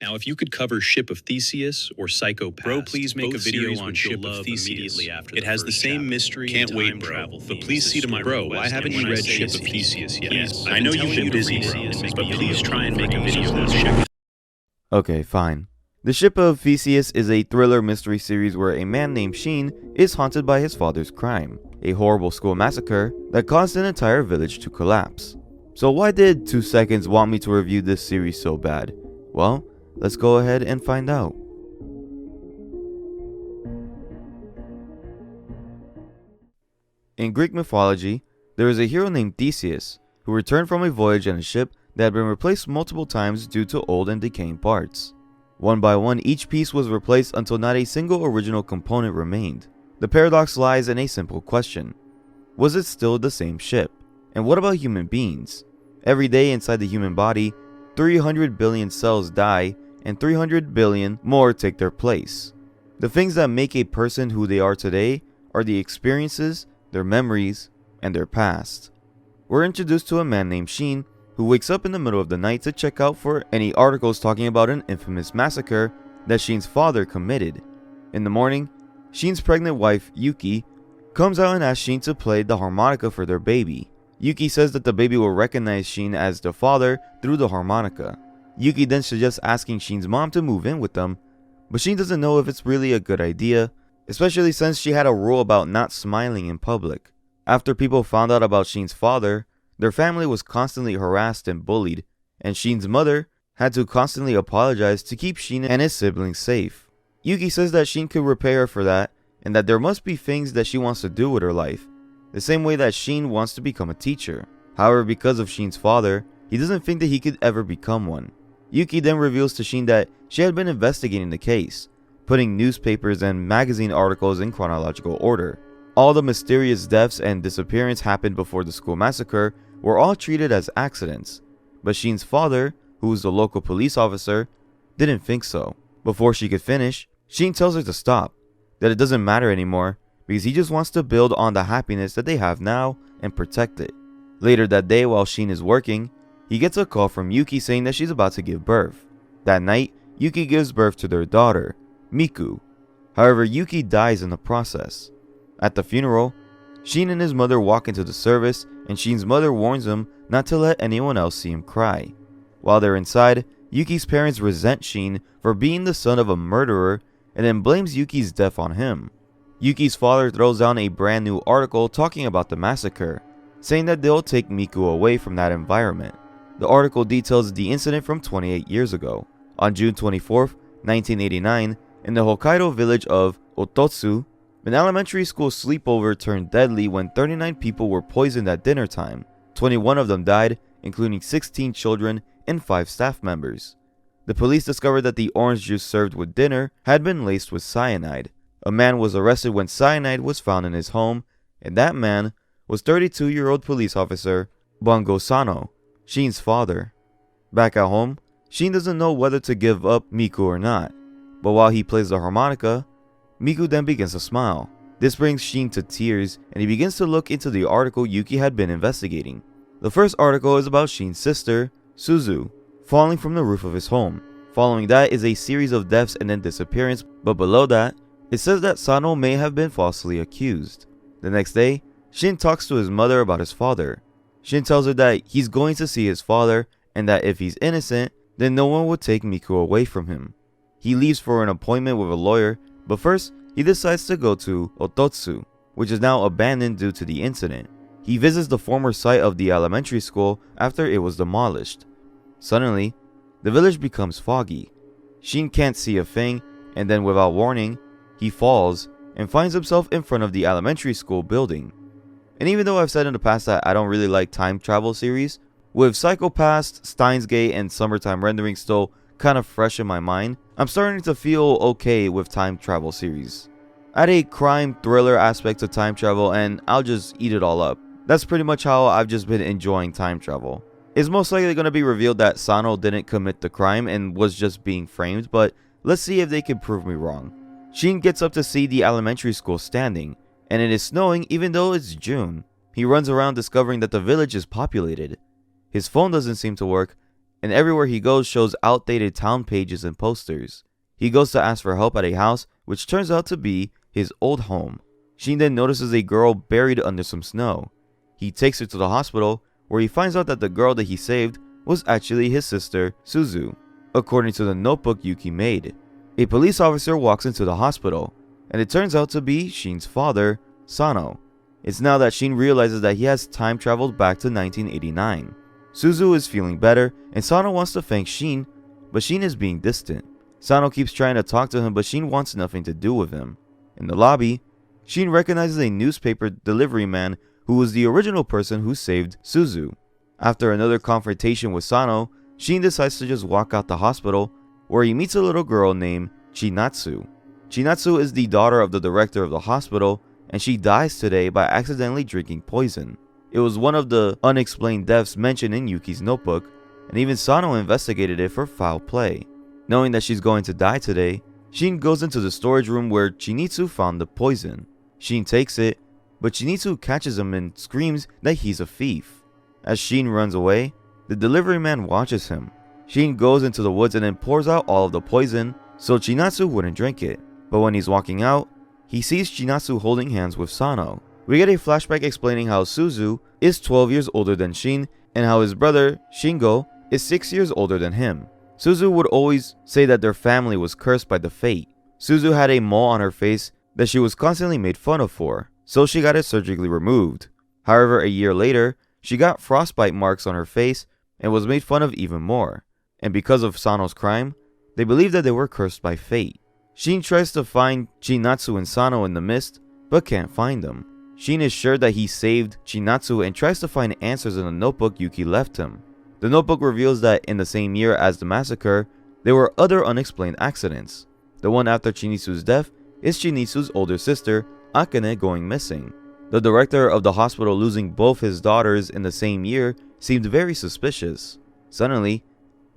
Now, if you could cover Ship of Theseus or Psychopath, Bro, please make a video on Ship of Theseus. Immediately after It has the same mystery Can't and wait, time bro. travel But themes please as see to my Story bro. Why Quest, haven't and you when I read say Ship of it's Theseus yet? Yes, I know you've been busy, bro, but please try and make a video on this. Okay, fine. The Ship of Theseus is a thriller mystery series where a man named Shin is haunted by his father's crime, a horrible school massacre that caused an entire village to collapse. So why did 2 Seconds want me to review this series so bad? Well, let's go ahead and find out. In Greek mythology, there is a hero named Theseus who returned from a voyage in a ship that had been replaced multiple times due to old and decaying parts. One by one, each piece was replaced until not a single original component remained. The paradox lies in a simple question. Was it still the same ship? And what about human beings? Every day inside the human body, 300 billion cells die and 300 billion more take their place. The things that make a person who they are today are the experiences, their memories, and their past. We're introduced to a man named Shin who wakes up in the middle of the night to check out for any articles talking about an infamous massacre that Shin's father committed. In the morning, Shin's pregnant wife, Yuki, comes out and asks Shin to play the harmonica for their baby. Yuki says that the baby will recognize Shin as the father through the harmonica. Yuki then suggests asking Shin's mom to move in with them, but Shin doesn't know if it's really a good idea, especially since she had a rule about not smiling in public. After people found out about Shin's father, their family was constantly harassed and bullied, and Shin's mother had to constantly apologize to keep Shin and his siblings safe. Yuki says that Shin could repay her for that, and that there must be things that she wants to do with her life, the same way that Shin wants to become a teacher. However, because of Shin's father, he doesn't think that he could ever become one. Yuki then reveals to Shin that she had been investigating the case, putting newspapers and magazine articles in chronological order. All the mysterious deaths and disappearance happened before the school massacre were all treated as accidents, but Shin's father, who was the local police officer, didn't think so. Before she could finish, Shin tells her to stop, that it doesn't matter anymore because he just wants to build on the happiness that they have now and protect it. Later that day, while Shin is working, he gets a call from Yuki saying that she's about to give birth. That night, Yuki gives birth to their daughter, Miku. However, Yuki dies in the process. At the funeral, Shin and his mother walk into the service, and Shin's mother warns him not to let anyone else see him cry. While they're inside, Yuki's parents resent Shin for being the son of a murderer and then blames Yuki's death on him. Yuki's father throws down a brand new article talking about the massacre, saying that they'll take Miku away from that environment. The article details the incident from 28 years ago. On June 24th, 1989, in the Hokkaido village of Ototsu, an elementary school sleepover turned deadly when 39 people were poisoned at dinner time. 21 of them died, including 16 children and 5 staff members. The police discovered that the orange juice served with dinner had been laced with cyanide. A man was arrested when cyanide was found in his home, and that man was 32-year-old police officer Bongo Sano, Shin's father. Back at home, Shin doesn't know whether to give up Miku or not, but while he plays the harmonica, Miku then begins to smile. This brings Shin to tears, and he begins to look into the article Yuki had been investigating. The first article is about Shin's sister, Suzu, falling from the roof of his home. Following that is a series of deaths and then disappearance, but below that, it says that Sano may have been falsely accused. The next day, Shin talks to his mother about his father. Shin tells her that he's going to see his father, and that if he's innocent, then no one would take Miku away from him. He leaves for an appointment with a lawyer, but first, he decides to go to Ototsu, which is now abandoned due to the incident. He visits the former site of the elementary school after it was demolished. Suddenly, the village becomes foggy. Shin can't see a thing, and then without warning, he falls and finds himself in front of the elementary school building. And even though I've said in the past that I don't really like time travel series, with Psychopath, Steins Gate, and Summertime Rendering still kind of fresh in my mind, I'm starting to feel okay with time travel series. Add a crime thriller aspect to time travel and I'll just eat it all up. That's pretty much how I've just been enjoying time travel. It's most likely going to be revealed that Sano didn't commit the crime and was just being framed, but let's see if they can prove me wrong. Shin gets up to see the elementary school standing, and it is snowing even though it's June. He runs around discovering that the village is populated. His phone doesn't seem to work, and everywhere he goes shows outdated town pages and posters. He goes to ask for help at a house, which turns out to be his old home. Shin then notices a girl buried under some snow. He takes her to the hospital, where he finds out that the girl that he saved was actually his sister, Suzu, according to the notebook Yuki made. A police officer walks into the hospital, and it turns out to be Shin's father, Sano. It's now that Shin realizes that he has time traveled back to 1989. Suzu is feeling better, and Sano wants to thank Shin, but Shin is being distant. Sano keeps trying to talk to him, but Shin wants nothing to do with him. In the lobby, Shin recognizes a newspaper delivery man who was the original person who saved Suzu. After another confrontation with Sano, Shin decides to just walk out the hospital, where he meets a little girl named Chinatsu. Chinatsu is the daughter of the director of the hospital, and she dies today by accidentally drinking poison. It was one of the unexplained deaths mentioned in Yuki's notebook, and even Sano investigated it for foul play. Knowing that she's going to die today, Shin goes into the storage room where Chinitsu found the poison. Shin takes it, but Chinitsu catches him and screams that he's a thief. As Shin runs away, the delivery man watches him. Shin goes into the woods and then pours out all of the poison so Chinatsu wouldn't drink it. But when he's walking out, he sees Chinatsu holding hands with Sano. We get a flashback explaining how Suzu is 12 years older than Shin and how his brother, Shingo, is 6 years older than him. Suzu would always say that their family was cursed by the fate. Suzu had a mole on her face that she was constantly made fun of for, so she got it surgically removed. However, a year later, she got frostbite marks on her face and was made fun of even more. And because of Sano's crime, they believe that they were cursed by fate. Shin tries to find Chinatsu and Sano in the mist, but can't find them. Shin is sure that he saved Chinatsu and tries to find answers in the notebook Yuki left him. The notebook reveals that in the same year as the massacre, there were other unexplained accidents. The one after Chinitsu's death is Chinitsu's older sister, Akane, going missing. The director of the hospital losing both his daughters in the same year seemed very suspicious. Suddenly,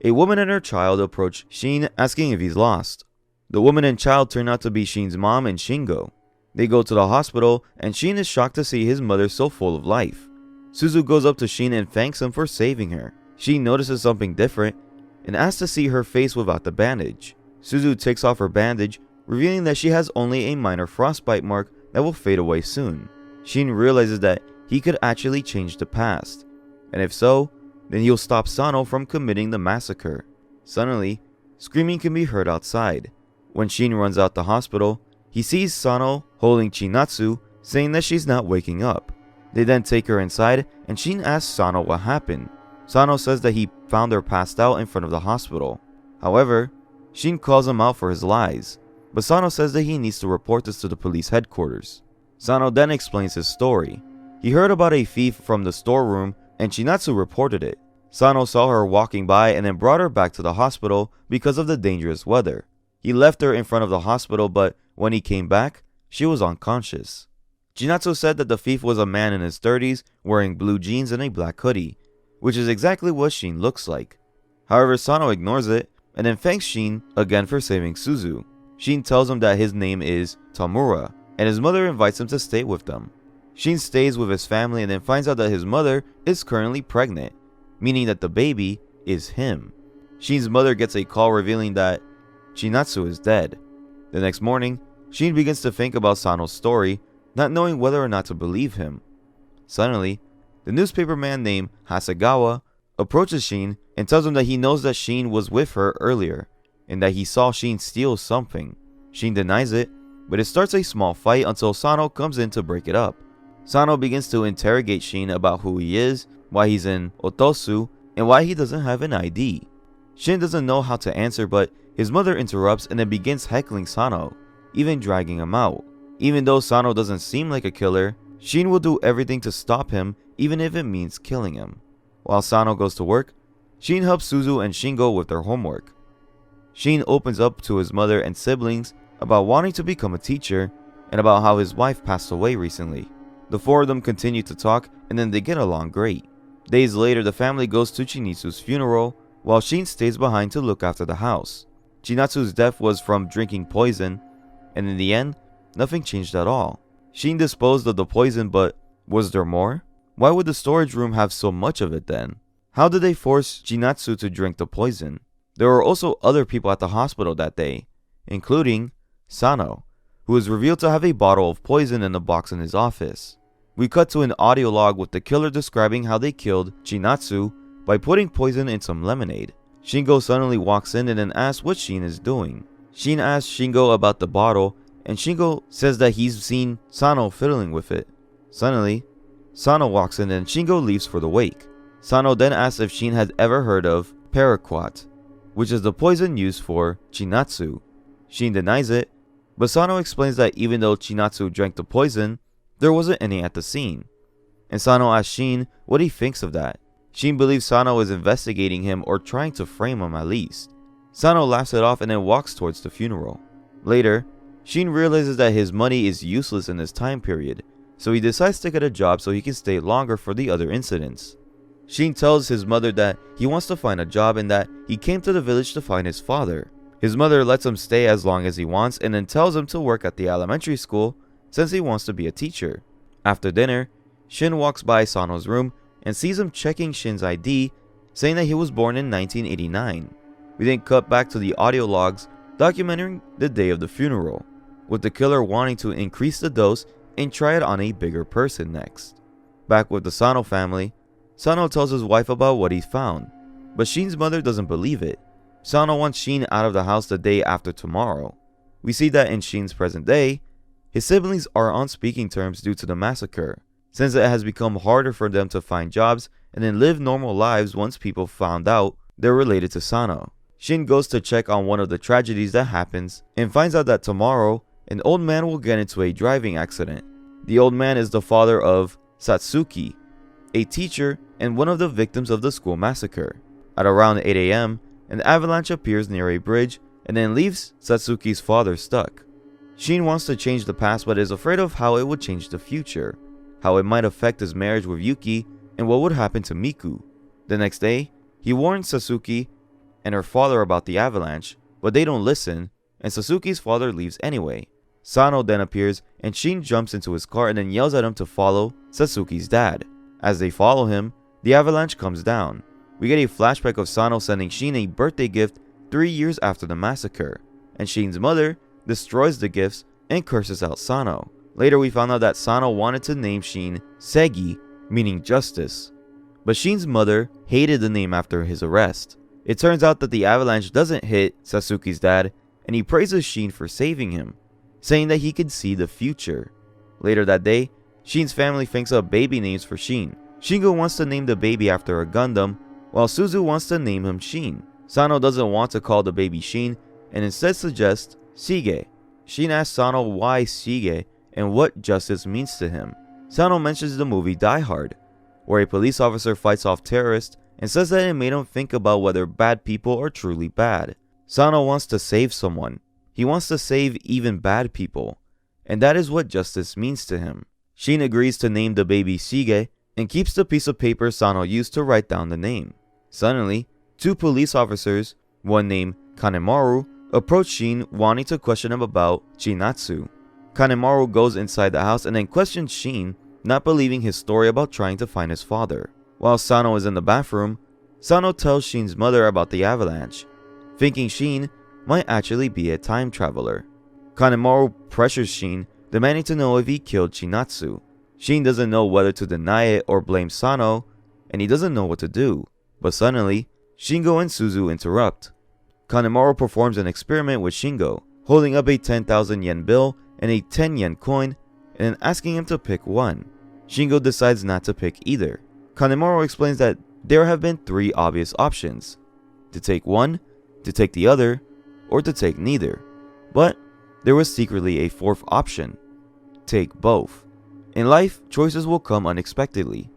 a woman and her child approach Shin asking if he's lost. The woman and child turn out to be Shin's mom and Shingo. They go to the hospital, and Shin is shocked to see his mother so full of life. Suzu goes up to Shin and thanks him for saving her. Shin notices something different and asks to see her face without the bandage. Suzu takes off her bandage, revealing that she has only a minor frostbite mark that will fade away soon. Shin realizes that he could actually change the past, and if so, then he'll stop Sano from committing the massacre. Suddenly, screaming can be heard outside. When Shin runs out the hospital, he sees Sano holding Chinatsu, saying that she's not waking up. They then take her inside, and Shin asks Sano what happened. Sano says that he found her passed out in front of the hospital. However, Shin calls him out for his lies, but Sano says that he needs to report this to the police headquarters. Sano then explains his story. He heard about a thief from the storeroom, and Chinatsu reported it. Sano saw her walking by and then brought her back to the hospital because of the dangerous weather. He left her in front of the hospital, but when he came back, she was unconscious. Chinatsu said that the thief was a man in his 30s wearing blue jeans and a black hoodie, which is exactly what Shin looks like. However, Sano ignores it and then thanks Shin again for saving Suzu. Shin tells him that his name is Tamura, and his mother invites him to stay with them. Shin stays with his family and then finds out that his mother is currently pregnant, meaning that the baby is him. Shin's mother gets a call revealing that Chinatsu is dead. The next morning, Shin begins to think about Sano's story, not knowing whether or not to believe him. Suddenly, the newspaper man named Hasegawa approaches Shin and tells him that he knows that Shin was with her earlier, and that he saw Shin steal something. Shin denies it, but it starts a small fight until Sano comes in to break it up. Sano begins to interrogate Shin about who he is, why he's in Otosu, and why he doesn't have an ID. Shin doesn't know how to answer, but his mother interrupts and then begins heckling Sano, even dragging him out. Even though Sano doesn't seem like a killer, Shin will do everything to stop him, even if it means killing him. While Sano goes to work, Shin helps Suzu and Shingo with their homework. Shin opens up to his mother and siblings about wanting to become a teacher and about how his wife passed away recently. The four of them continue to talk and then they get along great. Days later, the family goes to Chinitsu's funeral while Shin stays behind to look after the house. Chinatsu's death was from drinking poison, and in the end, nothing changed at all. Shin disposed of the poison, but was there more? Why would the storage room have so much of it then? How did they force Chinatsu to drink the poison? There were also other people at the hospital that day, including Sano, who was revealed to have a bottle of poison in a box in his office. We cut to an audio log with the killer describing how they killed Chinatsu by putting poison in some lemonade. Shingo suddenly walks in and then asks what Shin is doing. Shin asks Shingo about the bottle, and Shingo says that he's seen Sano fiddling with it. Suddenly, Sano walks in and Shingo leaves for the wake. Sano then asks if Shin has ever heard of paraquat, which is the poison used for Chinatsu. Shin denies it, but Sano explains that even though Chinatsu drank the poison, there wasn't any at the scene. And Sano asks Shin what he thinks of that. Shin believes Sano is investigating him or trying to frame him at least. Sano laughs it off and then walks towards the funeral. Later, Shin realizes that his money is useless in this time period, so he decides to get a job so he can stay longer for the other incidents. Shin tells his mother that he wants to find a job and that he came to the village to find his father. His mother lets him stay as long as he wants and then tells him to work at the elementary school since he wants to be a teacher. After dinner, Shin walks by Sano's room and sees him checking Shin's ID, saying that he was born in 1989. We then cut back to the audio logs documenting the day of the funeral, with the killer wanting to increase the dose and try it on a bigger person next. Back with the Sano family, Sano tells his wife about what he found, but Shin's mother doesn't believe it. Sano wants Shin out of the house the day after tomorrow. We see that in Shin's present day, his siblings are on speaking terms due to the massacre, since it has become harder for them to find jobs and then live normal lives once people found out they're related to Sano. Shin goes to check on one of the tragedies that happens and finds out that tomorrow, an old man will get into a driving accident. The old man is the father of Satsuki, a teacher and one of the victims of the school massacre. At around 8 a.m., an avalanche appears near a bridge and then leaves Satsuki's father stuck. Shin wants to change the past but is afraid of how it would change the future, how it might affect his marriage with Yuki, and what would happen to Miku. The next day, he warns Satsuki and her father about the avalanche, but they don't listen, and Satsuki's father leaves anyway. Sano then appears, and Shin jumps into his car and then yells at him to follow Satsuki's dad. As they follow him, the avalanche comes down. We get a flashback of Sano sending Shin a birthday gift 3 years after the massacre, and Shin's mother destroys the gifts and curses out Sano. Later we found out that Sano wanted to name Shin Segi, meaning justice, but Shin's mother hated the name after his arrest. It turns out that the avalanche doesn't hit Satsuki's dad, and he praises Shin for saving him, saying that he could see the future. Later that day, Shin's family thinks up baby names for Shin. Shingo wants to name the baby after a Gundam, while Suzu wants to name him Shin. Sano doesn't want to call the baby Shin, and instead suggests Sige. Shin asks Sano why Sige and what justice means to him. Sano mentions the movie Die Hard, where a police officer fights off terrorists and says that it made him think about whether bad people are truly bad. Sano wants to save someone. He wants to save even bad people, and that is what justice means to him. Shin agrees to name the baby Sige and keeps the piece of paper Sano used to write down the name. Suddenly, 2 police officers, one named Kanemaru, approach Shin wanting to question him about Chinatsu. Kanemaru goes inside the house and then questions Shin, not believing his story about trying to find his father. While Sano is in the bathroom, Sano tells Shin's mother about the avalanche, thinking Shin might actually be a time traveler. Kanemaru pressures Shin, demanding to know if he killed Chinatsu. Shin doesn't know whether to deny it or blame Sano, and he doesn't know what to do. But suddenly, Shingo and Suzu interrupt. Kanemaru performs an experiment with Shingo, holding up a 10,000 yen bill and a 10 yen coin, and then asking him to pick one. Shingo decides not to pick either. Kanemaru explains that there have been 3 obvious options: to take one, to take the other, or to take neither. But there was secretly a 4th option: take both. In life, choices will come unexpectedly,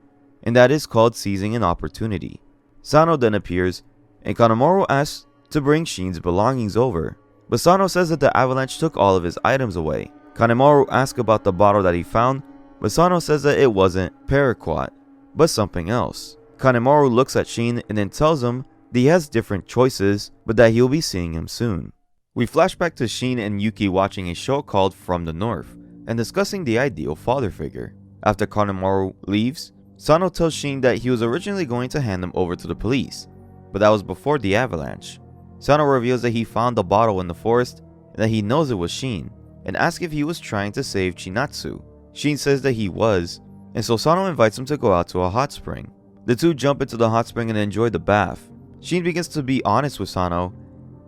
and that is called seizing an opportunity. Sano then appears, and Kanemaru asks to bring Shin's belongings over, but Sano says that the avalanche took all of his items away. Kanemaru asks about the bottle that he found, but Sano says that it wasn't paraquat, but something else. Kanemaru looks at Shin and then tells him that he has different choices, but that he'll be seeing him soon. We flash back to Shin and Yuki watching a show called From the North, and discussing the ideal father figure. After Kanemaru leaves, Sano tells Shin that he was originally going to hand them over to the police, but that was before the avalanche. Sano reveals that he found the bottle in the forest and that he knows it was Shin, and asks if he was trying to save Chinatsu. Shin says that he was, and so Sano invites him to go out to a hot spring. The two jump into the hot spring and enjoy the bath. Shin begins to be honest with Sano,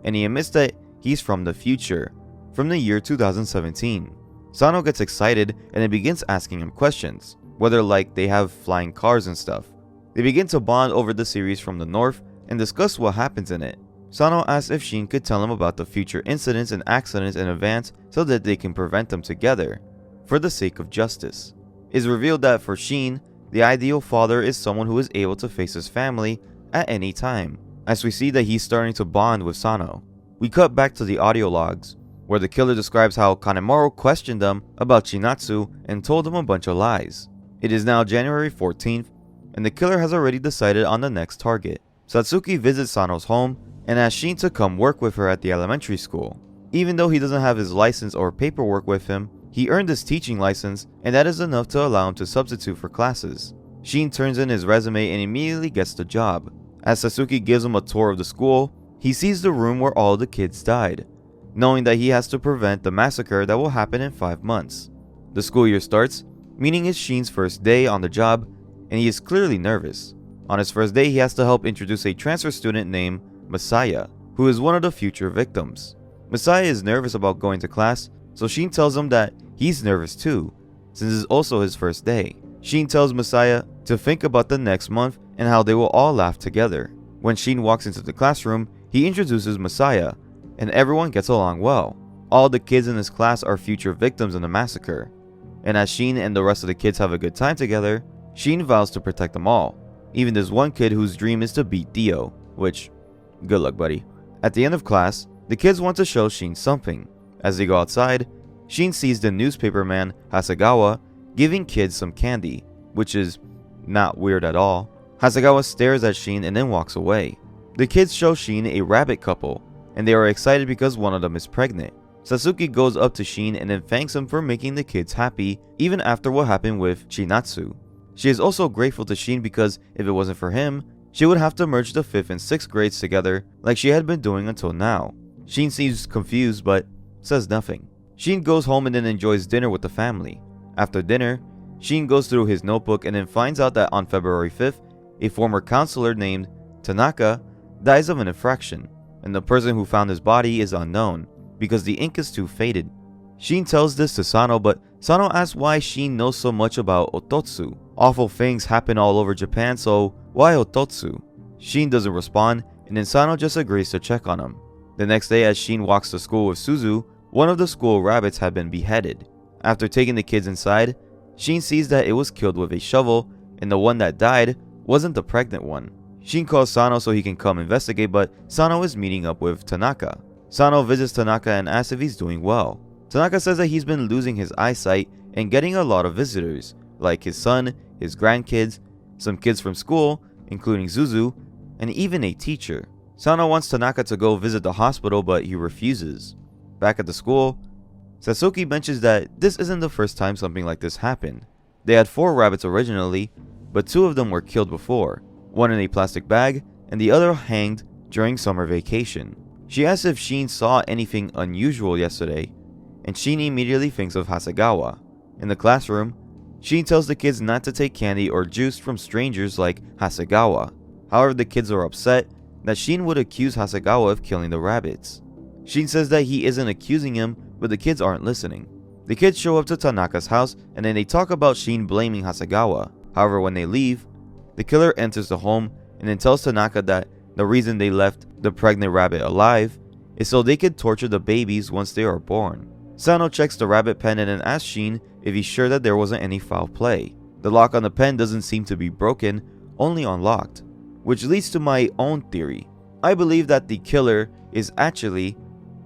and he admits that he's from the future, from the year 2017. Sano gets excited and then begins asking him questions, whether like they have flying cars and stuff. They begin to bond over the series from the north and discuss what happens in it. Sano asks if Shin could tell him about the future incidents and accidents in advance so that they can prevent them together, for the sake of justice. It is revealed that for Shin, the ideal father is someone who is able to face his family at any time, as we see that he's starting to bond with Sano. We cut back to the audio logs, where the killer describes how Kanemaru questioned them about Chinatsu and told them a bunch of lies. It is now January 14th, and the killer has already decided on the next target. Satsuki visits Sano's home and asks Shin to come work with her at the elementary school. Even though he doesn't have his license or paperwork with him, he earned his teaching license, and that is enough to allow him to substitute for classes. Shin turns in his resume and immediately gets the job. As Satsuki gives him a tour of the school, he sees the room where all the kids died, knowing that he has to prevent the massacre that will happen in 5 months. The school year starts, meaning it's Shin's first day on the job, and he is clearly nervous. On his first day, he has to help introduce a transfer student named Messiah, who is one of the future victims. Messiah is nervous about going to class, so Shin tells him that he's nervous too, since it's also his first day. Shin tells Messiah to think about the next month and how they will all laugh together. When Shin walks into the classroom, he introduces Messiah, and everyone gets along well. All the kids in his class are future victims in the massacre, and as Shin and the rest of the kids have a good time together, Shin vows to protect them all. Even there's one kid whose dream is to beat Dio, which, good luck buddy. At the end of class, the kids want to show Shin something. As they go outside, Shin sees the newspaper man Hasegawa giving kids some candy, which is not weird at all. Hasegawa stares at Shin and then walks away. The kids show Shin a rabbit couple, and they are excited because one of them is pregnant. Satsuki goes up to Shin and then thanks him for making the kids happy even after what happened with Chinatsu. She is also grateful to Shin because if it wasn't for him, she would have to merge the 5th and 6th grades together like she had been doing until now. Shin seems confused but says nothing. Shin goes home and then enjoys dinner with the family. After dinner, Shin goes through his notebook and then finds out that on February 5th, a former counselor named Tanaka dies of an infraction, and the person who found his body is unknown because the ink is too faded. Shin tells this to Sano, but Sano asks why Shin knows so much about Ototsu. Awful things happen all over Japan, so why Ototsu? Shin doesn't respond, and then Sano just agrees to check on him. The next day, as Shin walks to school with Suzu, one of the school rabbits had been beheaded. After taking the kids inside, Shin sees that it was killed with a shovel, and the one that died wasn't the pregnant one. Shin calls Sano so he can come investigate, but Sano is meeting up with Tanaka. Sano visits Tanaka and asks if he's doing well. Tanaka says that he's been losing his eyesight and getting a lot of visitors, like his son, his grandkids, some kids from school, including Zuzu, and even a teacher. Sano wants Tanaka to go visit the hospital, but he refuses. Back at the school, Satsuki mentions that this isn't the first time something like this happened. They had 4 rabbits originally, but 2 of them were killed before, one in a plastic bag and the other hanged during summer vacation. She asks if Shin saw anything unusual yesterday, and Shin immediately thinks of Hasegawa. In the classroom, Shin tells the kids not to take candy or juice from strangers like Hasegawa. However, the kids are upset that Shin would accuse Hasegawa of killing the rabbits. Shin says that he isn't accusing him, but the kids aren't listening. The kids show up to Tanaka's house and then they talk about Shin blaming Hasegawa. However, when they leave, the killer enters the home and then tells Tanaka that the reason they left the pregnant rabbit alive is so they could torture the babies once they are born. Sano checks the rabbit pen and then asks Shin if he's sure that there wasn't any foul play. The lock on the pen doesn't seem to be broken, only unlocked, which leads to my own theory. I believe that the killer is actually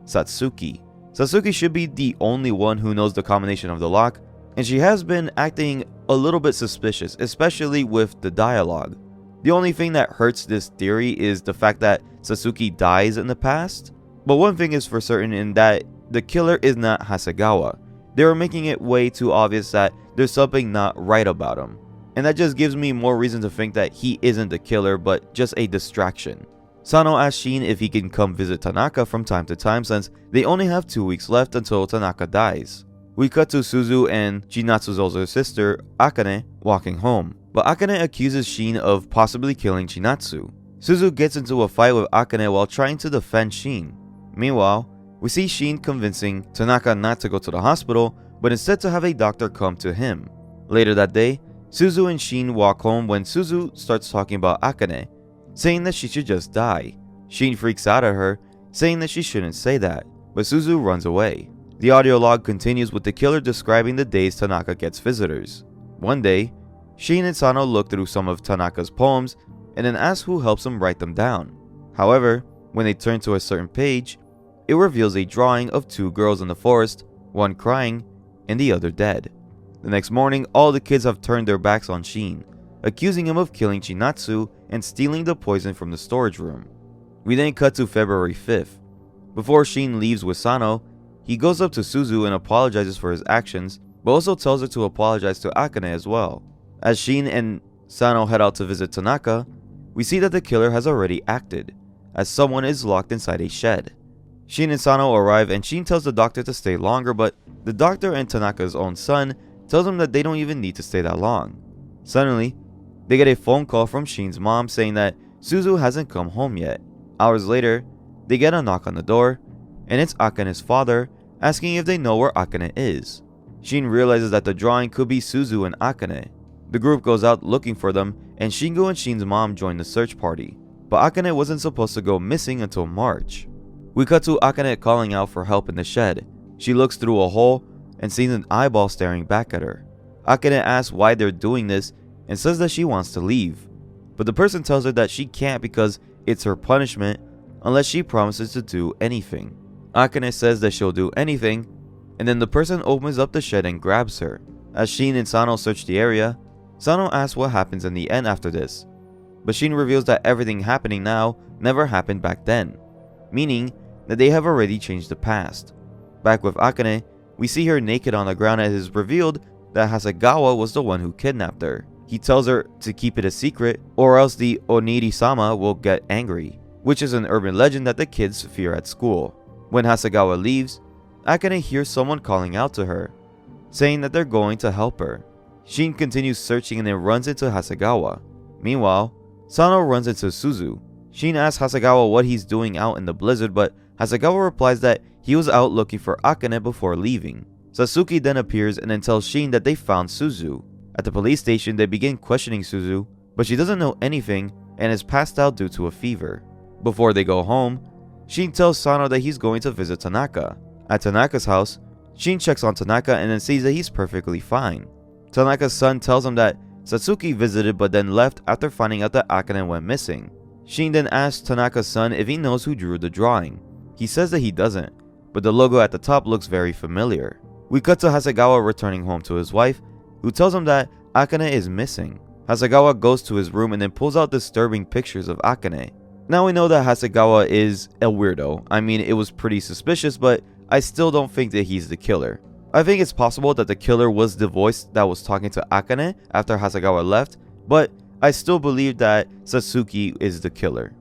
Satsuki. Satsuki should be the only one who knows the combination of the lock, and she has been acting a little bit suspicious, especially with the dialogue. The only thing that hurts this theory is the fact that Satsuki dies in the past, but one thing is for certain in that the killer is not Hasegawa. They are making it way too obvious that there's something not right about him. and that just gives me more reason to think that he isn't the killer but just a distraction. Sano asks Shin if he can come visit Tanaka from time to time since they only have 2 weeks left until Tanaka dies. We cut to Suzu and Chinatsu's older sister, Akane, walking home, but Akane accuses Shin of possibly killing Chinatsu. Suzu gets into a fight with Akane while trying to defend Shin. Meanwhile, we see Shin convincing Tanaka not to go to the hospital, but instead to have a doctor come to him. Later that day, Suzu and Shin walk home when Suzu starts talking about Akane, saying that she should just die. Shin freaks out at her, saying that she shouldn't say that, but Suzu runs away. The audio log continues with the killer describing the days Tanaka gets visitors. One day, Shin and Sano look through some of Tanaka's poems and then ask who helps him write them down. However, when they turn to a certain page, it reveals a drawing of 2 girls in the forest, one crying and the other dead. The next morning, all the kids have turned their backs on Shin, accusing him of killing Chinatsu and stealing the poison from the storage room. We then cut to February 5th. Before Shin leaves with Sano, he goes up to Suzu and apologizes for his actions, but also tells her to apologize to Akane as well. As Shin and Sano head out to visit Tanaka, we see that the killer has already acted, as someone is locked inside a shed. Shin and Sano arrive and Shin tells the doctor to stay longer, but the doctor and Tanaka's own son tells him that they don't even need to stay that long. Suddenly, they get a phone call from Shin's mom saying that Suzu hasn't come home yet. Hours later, they get a knock on the door, and it's Akane's father asking if they know where Akane is. Shin realizes that the drawing could be Suzu and Akane. The group goes out looking for them, and Shingo and Shin's mom join the search party, but Akane wasn't supposed to go missing until March. We cut to Akane calling out for help in the shed. She looks through a hole and sees an eyeball staring back at her. Akane asks why they're doing this and says that she wants to leave, but the person tells her that she can't because it's her punishment unless she promises to do anything. Akane says that she'll do anything, and then the person opens up the shed and grabs her. As Shin and Sano search the area, Sano asks what happens in the end after this, but Shin reveals that everything happening now never happened back then, meaning that they have already changed the past. Back with Akane, we see her naked on the ground and it is revealed that Hasegawa was the one who kidnapped her. He tells her to keep it a secret or else the Oniri-sama will get angry, which is an urban legend that the kids fear at school. When Hasegawa leaves, Akane hears someone calling out to her, saying that they're going to help her. Shin continues searching and then runs into Hasegawa. Meanwhile, Sano runs into Suzu. Shin asks Hasegawa what he's doing out in the blizzard, but Hasegawa replies that he was out looking for Akane before leaving. Sasuke then appears and then tells Shin that they found Suzu. At the police station, they begin questioning Suzu, but she doesn't know anything and is passed out due to a fever. Before they go home, Shin tells Sano that he's going to visit Tanaka. At Tanaka's house, Shin checks on Tanaka and then sees that he's perfectly fine. Tanaka's son tells him that Sasuke visited but then left after finding out that Akane went missing. Shin then asks Tanaka's son if he knows who drew the drawing. He says that he doesn't, but the logo at the top looks very familiar. We cut to Hasegawa returning home to his wife, who tells him that Akane is missing. Hasegawa goes to his room and then pulls out disturbing pictures of Akane. Now we know that Hasegawa is a weirdo. I mean, it was pretty suspicious, but I still don't think that he's the killer. I think it's possible that the killer was the voice that was talking to Akane after Hasegawa left, but I still believe that Sasuke is the killer.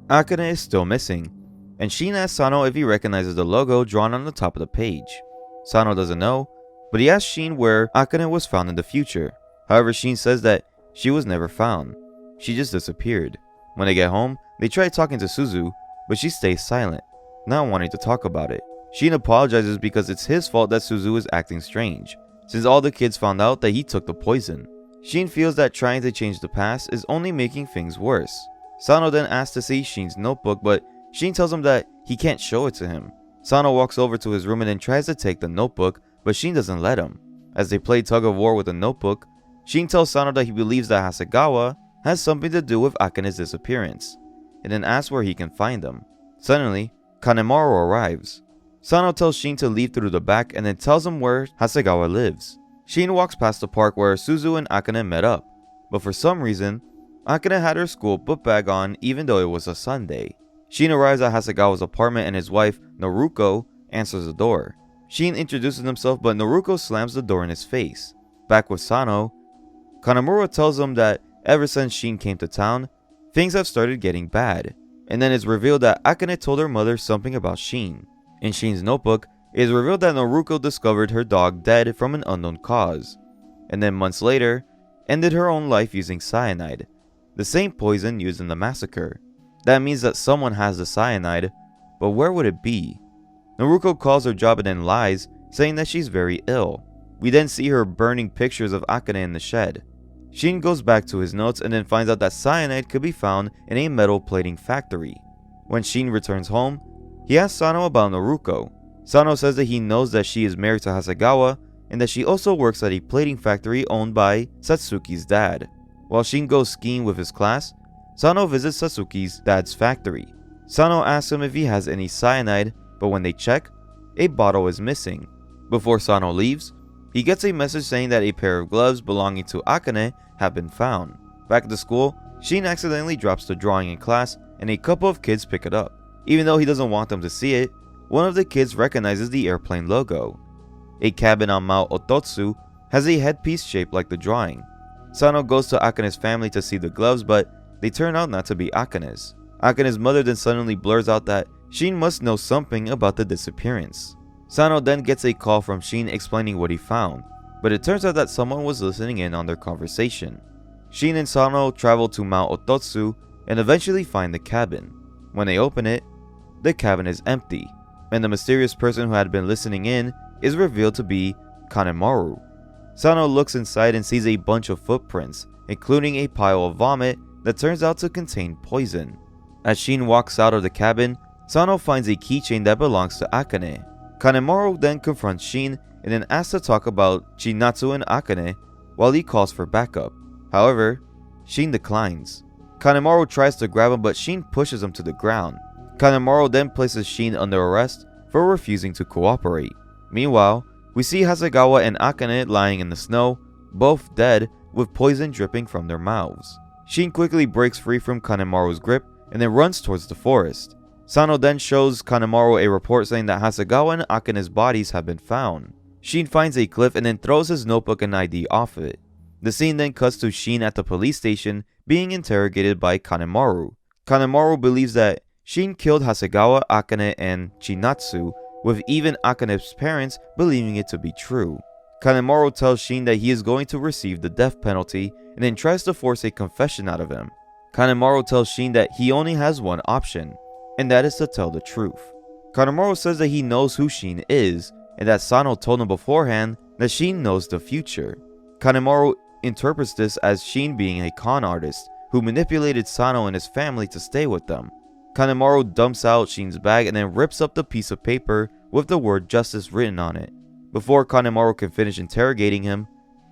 Akane is still missing, and Shin asks Sano if he recognizes the logo drawn on the top of the page. Sano doesn't know, but he asks Shin where Akane was found in the future. However, Shin says that she was never found. She just disappeared. When they get home, they try talking to Suzu, but she stays silent, not wanting to talk about it. Shin apologizes because it's his fault that Suzu is acting strange, since all the kids found out that he took the poison. Shin feels that trying to change the past is only making things worse. Sano then asks to see Shin's notebook, but Shin tells him that he can't show it to him. Sano walks over to his room and then tries to take the notebook, but Shin doesn't let him. As they play tug of war with the notebook, Shin tells Sano that he believes that Hasegawa has something to do with Akane's disappearance, and then asks where he can find them. Suddenly, Kanemaru arrives. Sano tells Shin to leave through the back and then tells him where Hasegawa lives. Shin walks past the park where Suzu and Akane met up, but for some reason, Akane had her school book bag on even though it was a Sunday. Shin arrives at Hasegawa's apartment and his wife, Noruko, answers the door. Shin introduces himself, but Noruko slams the door in his face. Back with Sano, Kanemaru tells him that ever since Shin came to town, things have started getting bad, and then it's revealed that Akane told her mother something about Shin. In Shin's notebook, it is revealed that Naruko discovered her dog dead from an unknown cause, and then months later, ended her own life using cyanide, the same poison used in the massacre. That means that someone has the cyanide, but where would it be? Naruko calls her job and then lies, saying that she's very ill. We then see her burning pictures of Akane in the shed. Shin goes back to his notes and then finds out that cyanide could be found in a metal plating factory. When Shin returns home, he asks Sano about Naruko. Sano says that he knows that she is married to Hasegawa and that she also works at a plating factory owned by Satsuki's dad. While Shin goes skiing with his class, Sano visits Satsuki's dad's factory. Sano asks him if he has any cyanide, but when they check, a bottle is missing. Before Sano leaves, he gets a message saying that a pair of gloves belonging to Akane have been found. Back at the school, Shin accidentally drops the drawing in class and a couple of kids pick it up. Even though he doesn't want them to see it, one of the kids recognizes the airplane logo. A cabin on Mount Ototsu has a headpiece shaped like the drawing. Sano goes to Akane's family to see the gloves, but they turn out not to be Akane's. Akane's mother then suddenly blurs out that Shin must know something about the disappearance. Sano then gets a call from Shin explaining what he found, but it turns out that someone was listening in on their conversation. Shin and Sano travel to Mount Ototsu and eventually find the cabin. When they open it, the cabin is empty, and the mysterious person who had been listening in is revealed to be Kanemaru. Sano looks inside and sees a bunch of footprints, including a pile of vomit that turns out to contain poison. As Shin walks out of the cabin, Sano finds a keychain that belongs to Akane. Kanemaru then confronts Shin and then asks to talk about Chinatsu and Akane while he calls for backup. However, Shin declines. Kanemaru tries to grab him, but Shin pushes him to the ground. Kanemaru then places Shin under arrest for refusing to cooperate. Meanwhile, we see Hasegawa and Akane lying in the snow, both dead with poison dripping from their mouths. Shin quickly breaks free from Kanemaru's grip and then runs towards the forest. Sano then shows Kanemaru a report saying that Hasegawa and Akane's bodies have been found. Shin finds a cliff and then throws his notebook and ID off it. The scene then cuts to Shin at the police station being interrogated by Kanemaru. Kanemaru believes that Shin killed Hasegawa, Akane, and Chinatsu, with even Akane's parents believing it to be true. Kanemaru tells Shin that he is going to receive the death penalty and then tries to force a confession out of him. Kanemaru tells Shin that he only has one option, and that is to tell the truth. Kanemaru says that he knows who Shin is, and that Sano told him beforehand that Shin knows the future. Kanemaru interprets this as Shin being a con artist who manipulated Sano and his family to stay with them. Kanemaru dumps out Shin's bag and then rips up the piece of paper with the word justice written on it. Before Kanemaru can finish interrogating him,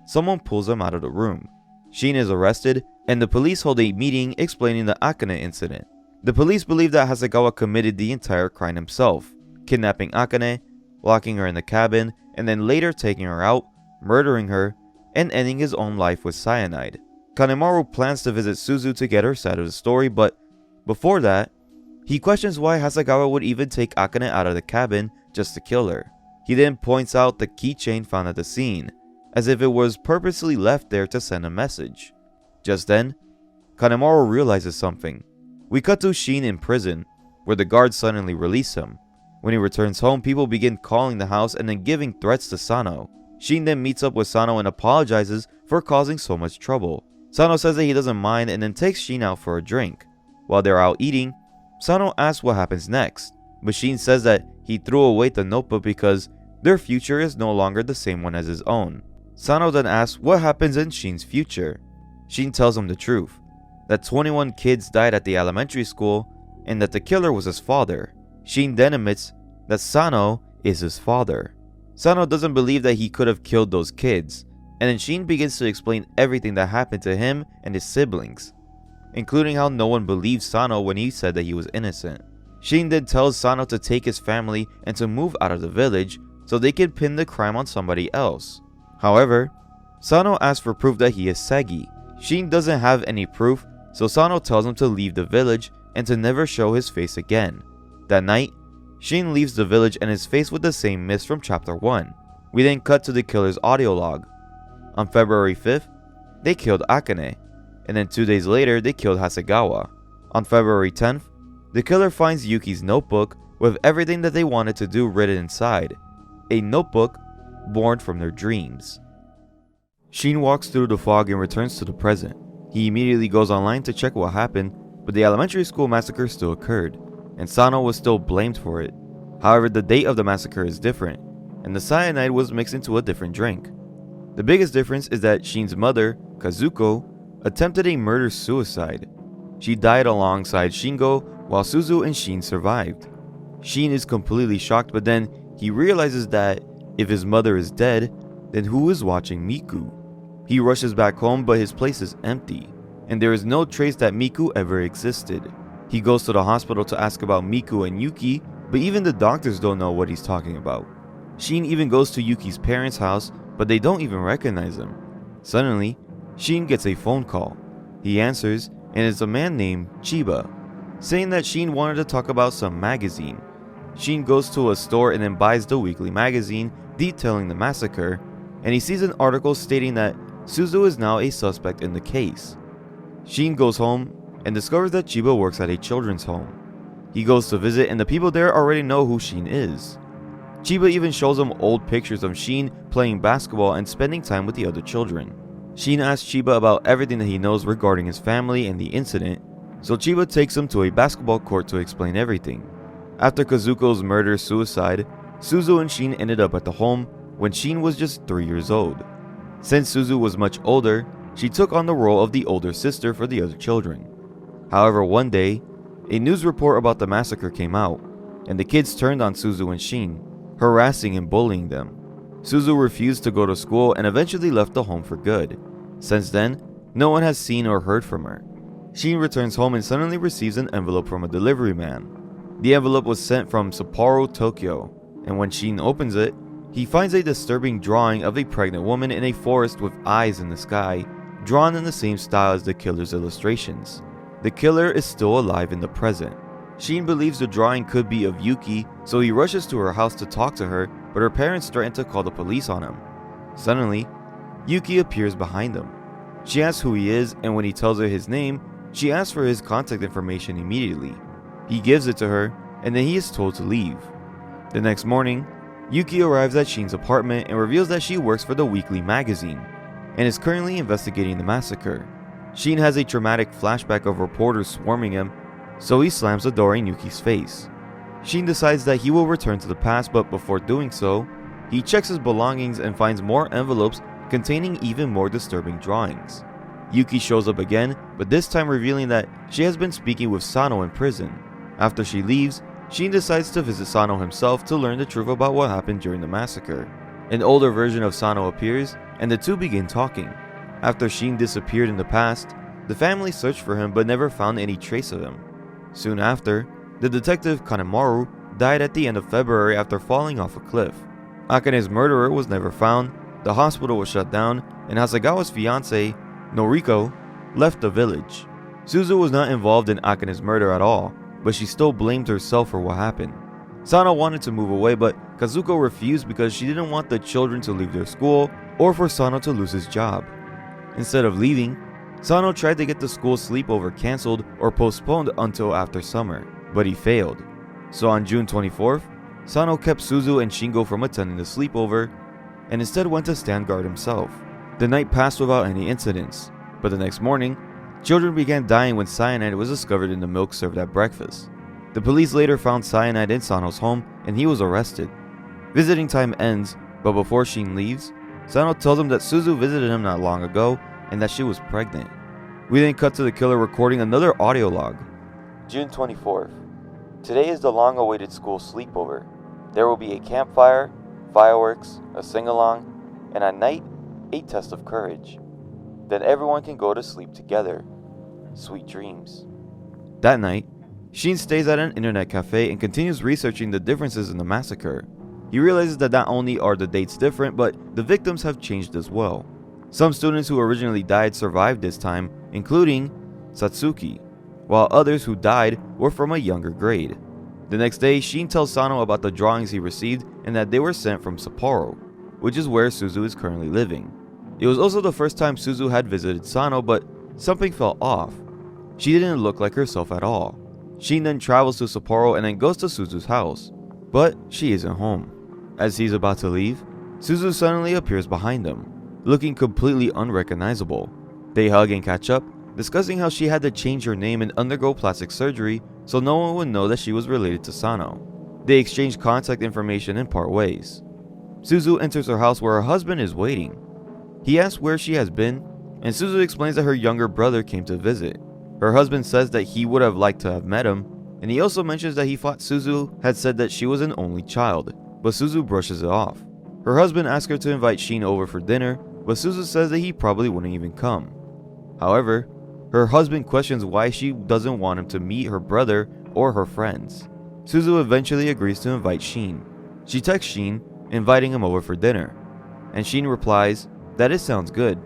someone pulls him out of the room. Shin is arrested, and the police hold a meeting explaining the Akane incident. The police believe that Hasegawa committed the entire crime himself, kidnapping Akane, locking her in the cabin, and then later taking her out, murdering her, and ending his own life with cyanide. Kanemaru plans to visit Suzu to get her side of the story, but before that, he questions why Hasegawa would even take Akane out of the cabin just to kill her. He then points out the keychain found at the scene, as if it was purposely left there to send a message. Just then, Kanemaru realizes something. We cut to Shin in prison, where the guards suddenly release him. When he returns home, people begin calling the house and then giving threats to Sano. Shin then meets up with Sano and apologizes for causing so much trouble. Sano says that he doesn't mind and then takes Shin out for a drink. While they're out eating, Sano asks what happens next, but Shin says that he threw away the notebook because their future is no longer the same one as his own. Sano then asks what happens in Shin's future. Shin tells him the truth, that 21 kids died at the elementary school and that the killer was his father. Shin then admits that Sano is his father. Sano doesn't believe that he could have killed those kids, and then Shin begins to explain everything that happened to him and his siblings, including how no one believed Sano when he said that he was innocent. Shin then tells Sano to take his family and to move out of the village so they can pin the crime on somebody else. However, Sano asks for proof that he is Segi. Shin doesn't have any proof, so Sano tells him to leave the village and to never show his face again. That night, Shin leaves the village and is faced with the same mist from chapter 1. We then cut to the killer's audio log. On February 5th, they killed Akane, and then 2 days later they killed Hasegawa. On February 10th, the killer finds Yuki's notebook with everything that they wanted to do written inside, a notebook born from their dreams. Shin walks through the fog and returns to the present. He immediately goes online to check what happened, but the elementary school massacre still occurred, and Sano was still blamed for it. However, the date of the massacre is different, and the cyanide was mixed into a different drink. The biggest difference is that Shin's mother, Kazuko, attempted a murder-suicide. She died alongside Shingo, while Suzu and Shin survived. Shin is completely shocked, but then he realizes that if his mother is dead, then who is watching Miku? He rushes back home, but his place is empty, and there is no trace that Miku ever existed. He goes to the hospital to ask about Miku and Yuki, but even the doctors don't know what he's talking about. Shin even goes to Yuki's parents' house, but they don't even recognize him. Suddenly, Shin gets a phone call. He answers, and it's a man named Chiba, saying that Shin wanted to talk about some magazine. Shin goes to a store and then buys the weekly magazine detailing the massacre, and he sees an article stating that Suzu is now a suspect in the case. Shin goes home and discovers that Chiba works at a children's home. He goes to visit, and the people there already know who Shin is. Chiba even shows him old pictures of Shin playing basketball and spending time with the other children. Shin asks Chiba about everything that he knows regarding his family and the incident, so Chiba takes him to a basketball court to explain everything. After Kazuko's murder-suicide, Suzu and Shin ended up at the home when Shin was just 3 years old. Since Suzu was much older, she took on the role of the older sister for the other children. However, one day, a news report about the massacre came out, and the kids turned on Suzu and Shin, harassing and bullying them. Suzu refused to go to school and eventually left the home for good. Since then, no one has seen or heard from her. Shin returns home and suddenly receives an envelope from a delivery man. The envelope was sent from Sapporo, Tokyo, and when Shin opens it, he finds a disturbing drawing of a pregnant woman in a forest with eyes in the sky, drawn in the same style as the killer's illustrations. The killer is still alive in the present. Shin believes the drawing could be of Yuki, so he rushes to her house to talk to her, but her parents threaten to call the police on him. Suddenly, Yuki appears behind them. She asks who he is, and when he tells her his name, she asks for his contact information immediately. He gives it to her, and then he is told to leave. The next morning, Yuki arrives at Shin's apartment and reveals that she works for the weekly magazine, and is currently investigating the massacre. Shin has a traumatic flashback of reporters swarming him, so he slams the door in Yuki's face. Shin decides that he will return to the past, but before doing so, he checks his belongings and finds more envelopes containing even more disturbing drawings. Yuki shows up again, but this time revealing that she has been speaking with Sano in prison. After she leaves, Shin decides to visit Sano himself to learn the truth about what happened during the massacre. An older version of Sano appears, and the two begin talking. After Shin disappeared in the past, the family searched for him but never found any trace of him. Soon after, the detective Kanemaru died at the end of February after falling off a cliff. Akane's murderer was never found, the hospital was shut down, and Hasegawa's fiancée, Noriko, left the village. Suzu was not involved in Akane's murder at all, but she still blamed herself for what happened. Sano wanted to move away, but Kazuko refused because she didn't want the children to leave their school or for Sano to lose his job. Instead of leaving, Sano tried to get the school sleepover cancelled or postponed until after summer, but he failed. So on June 24th, Sano kept Suzu and Shingo from attending the sleepover and instead went to stand guard himself. The night passed without any incidents, but the next morning, children began dying when cyanide was discovered in the milk served at breakfast. The police later found cyanide in Sano's home and he was arrested. Visiting time ends, but before Shin leaves, Sano tells him that Suzu visited him not long ago and that she was pregnant. We then cut to the killer recording another audio log. June 24th. Today is the long-awaited school sleepover. There will be a campfire, fireworks, a sing-along, and at night, a test of courage. Then everyone can go to sleep together. Sweet dreams. That night, Shin stays at an internet cafe and continues researching the differences in the massacre. He realizes that not only are the dates different, but the victims have changed as well. Some students who originally died survived this time, including Satsuki, while others who died were from a younger grade. The next day, Shin tells Sano about the drawings he received and that they were sent from Sapporo, which is where Suzu is currently living. It was also the first time Suzu had visited Sano, but something felt off. She didn't look like herself at all. Shin then travels to Sapporo and then goes to Suzu's house, but she isn't home. As he's about to leave, Suzu suddenly appears behind him, looking completely unrecognizable. They hug and catch up, discussing how she had to change her name and undergo plastic surgery so no one would know that she was related to Sano. They exchange contact information and part ways. Suzu enters her house where her husband is waiting. He asks where she has been, and Suzu explains that her younger brother came to visit. Her husband says that he would have liked to have met him, and he also mentions that he thought Suzu had said that she was an only child, but Suzu brushes it off. Her husband asks her to invite Shin over for dinner, but Suzu says that he probably wouldn't even come. However, her husband questions why she doesn't want him to meet her brother or her friends. Suzu eventually agrees to invite Shin. She texts Shin, inviting him over for dinner, and Shin replies that it sounds good,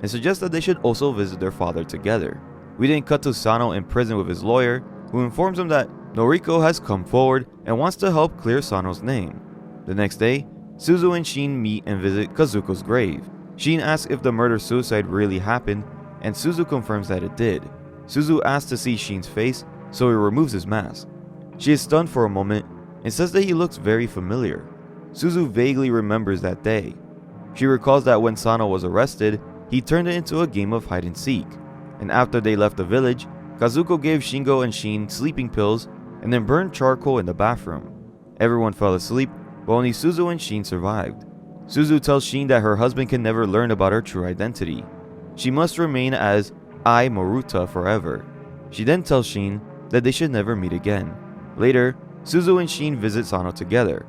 and suggests that they should also visit their father together. We then cut to Sano in prison with his lawyer, who informs him that Noriko has come forward and wants to help clear Sano's name. The next day, Suzu and Shin meet and visit Kazuko's grave. Shin asks if the murder-suicide really happened, and Suzu confirms that it did. Suzu asks to see Shin's face, so he removes his mask. She is stunned for a moment and says that he looks very familiar. Suzu vaguely remembers that day. She recalls that when Sano was arrested, he turned it into a game of hide and seek, and after they left the village, Kazuko gave Shingo and Shin sleeping pills and then burned charcoal in the bathroom. Everyone fell asleep, but only Suzu and Shin survived. Suzu tells Shin that her husband can never learn about her true identity. She must remain as Ai Maruta forever. She then tells Shin that they should never meet again. Later, Suzu and Shin visit Sano together.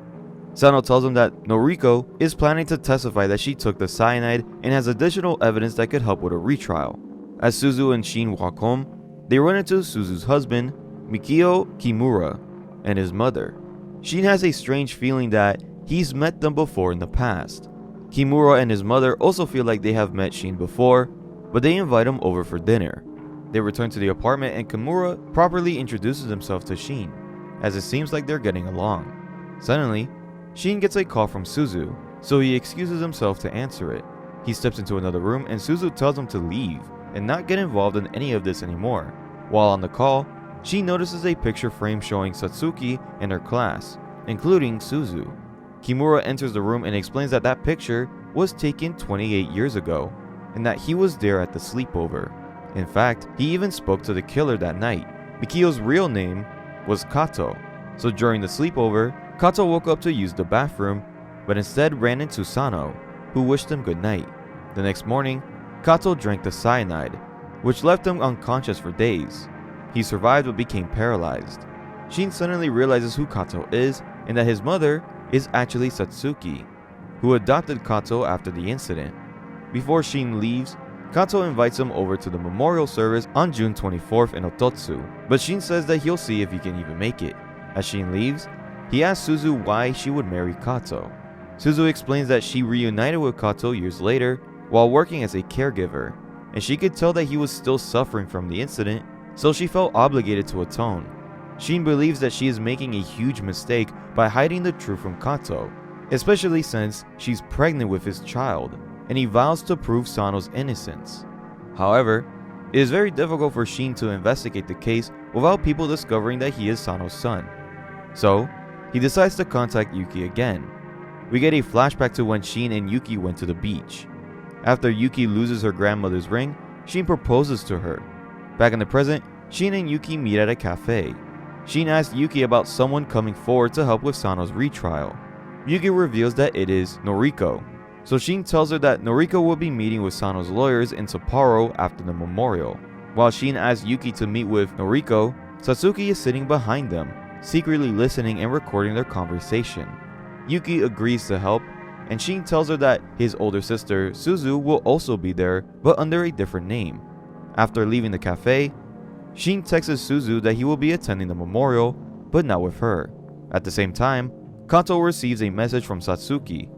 Sano tells him that Noriko is planning to testify that she took the cyanide and has additional evidence that could help with a retrial. As Suzu and Shin walk home, they run into Suzu's husband, Mikio Kimura, and his mother. Shin has a strange feeling that he's met them before in the past. Kimura and his mother also feel like they have met Shin before, but they invite him over for dinner. They return to the apartment and Kimura properly introduces himself to Shin, as it seems like they're getting along. Suddenly, Shin gets a call from Suzu, so he excuses himself to answer it. He steps into another room and Suzu tells him to leave and not get involved in any of this anymore. While on the call, she notices a picture frame showing Satsuki and her class, including Suzu. Kimura enters the room and explains that that picture was taken 28 years ago, and that he was there at the sleepover. In fact, he even spoke to the killer that night. Mikio's real name was Kato, so during the sleepover, Kato woke up to use the bathroom, but instead ran into Sano, who wished him good night. The next morning, Kato drank the cyanide, which left him unconscious for days. He survived but became paralyzed. Shin suddenly realizes who Kato is and that his mother is actually Satsuki, who adopted Kato after the incident. Before Shin leaves, Kato invites him over to the memorial service on June 24th in Ototsu, but Shin says that he'll see if he can even make it. As Shin leaves, he asks Suzu why she would marry Kato. Suzu explains that she reunited with Kato years later while working as a caregiver, and she could tell that he was still suffering from the incident, so she felt obligated to atone. Shin believes that she is making a huge mistake by hiding the truth from Kato, especially since she's pregnant with his child, and he vows to prove Sano's innocence. However, it is very difficult for Shin to investigate the case without people discovering that he is Sano's son. So, he decides to contact Yuki again. We get a flashback to when Shin and Yuki went to the beach. After Yuki loses her grandmother's ring, Shin proposes to her. Back in the present, Shin and Yuki meet at a cafe. Shin asks Yuki about someone coming forward to help with Sano's retrial. Yuki reveals that it is Noriko, so Shin tells her that Noriko will be meeting with Sano's lawyers in Sapporo after the memorial. While Shin asks Yuki to meet with Noriko, Satsuki is sitting behind them, secretly listening and recording their conversation. Yuki agrees to help, and Shin tells her that his older sister Suzu will also be there, but under a different name. After leaving the cafe, Shin texts Suzu that he will be attending the memorial, but not with her. At the same time, Kato receives a message from Satsuki.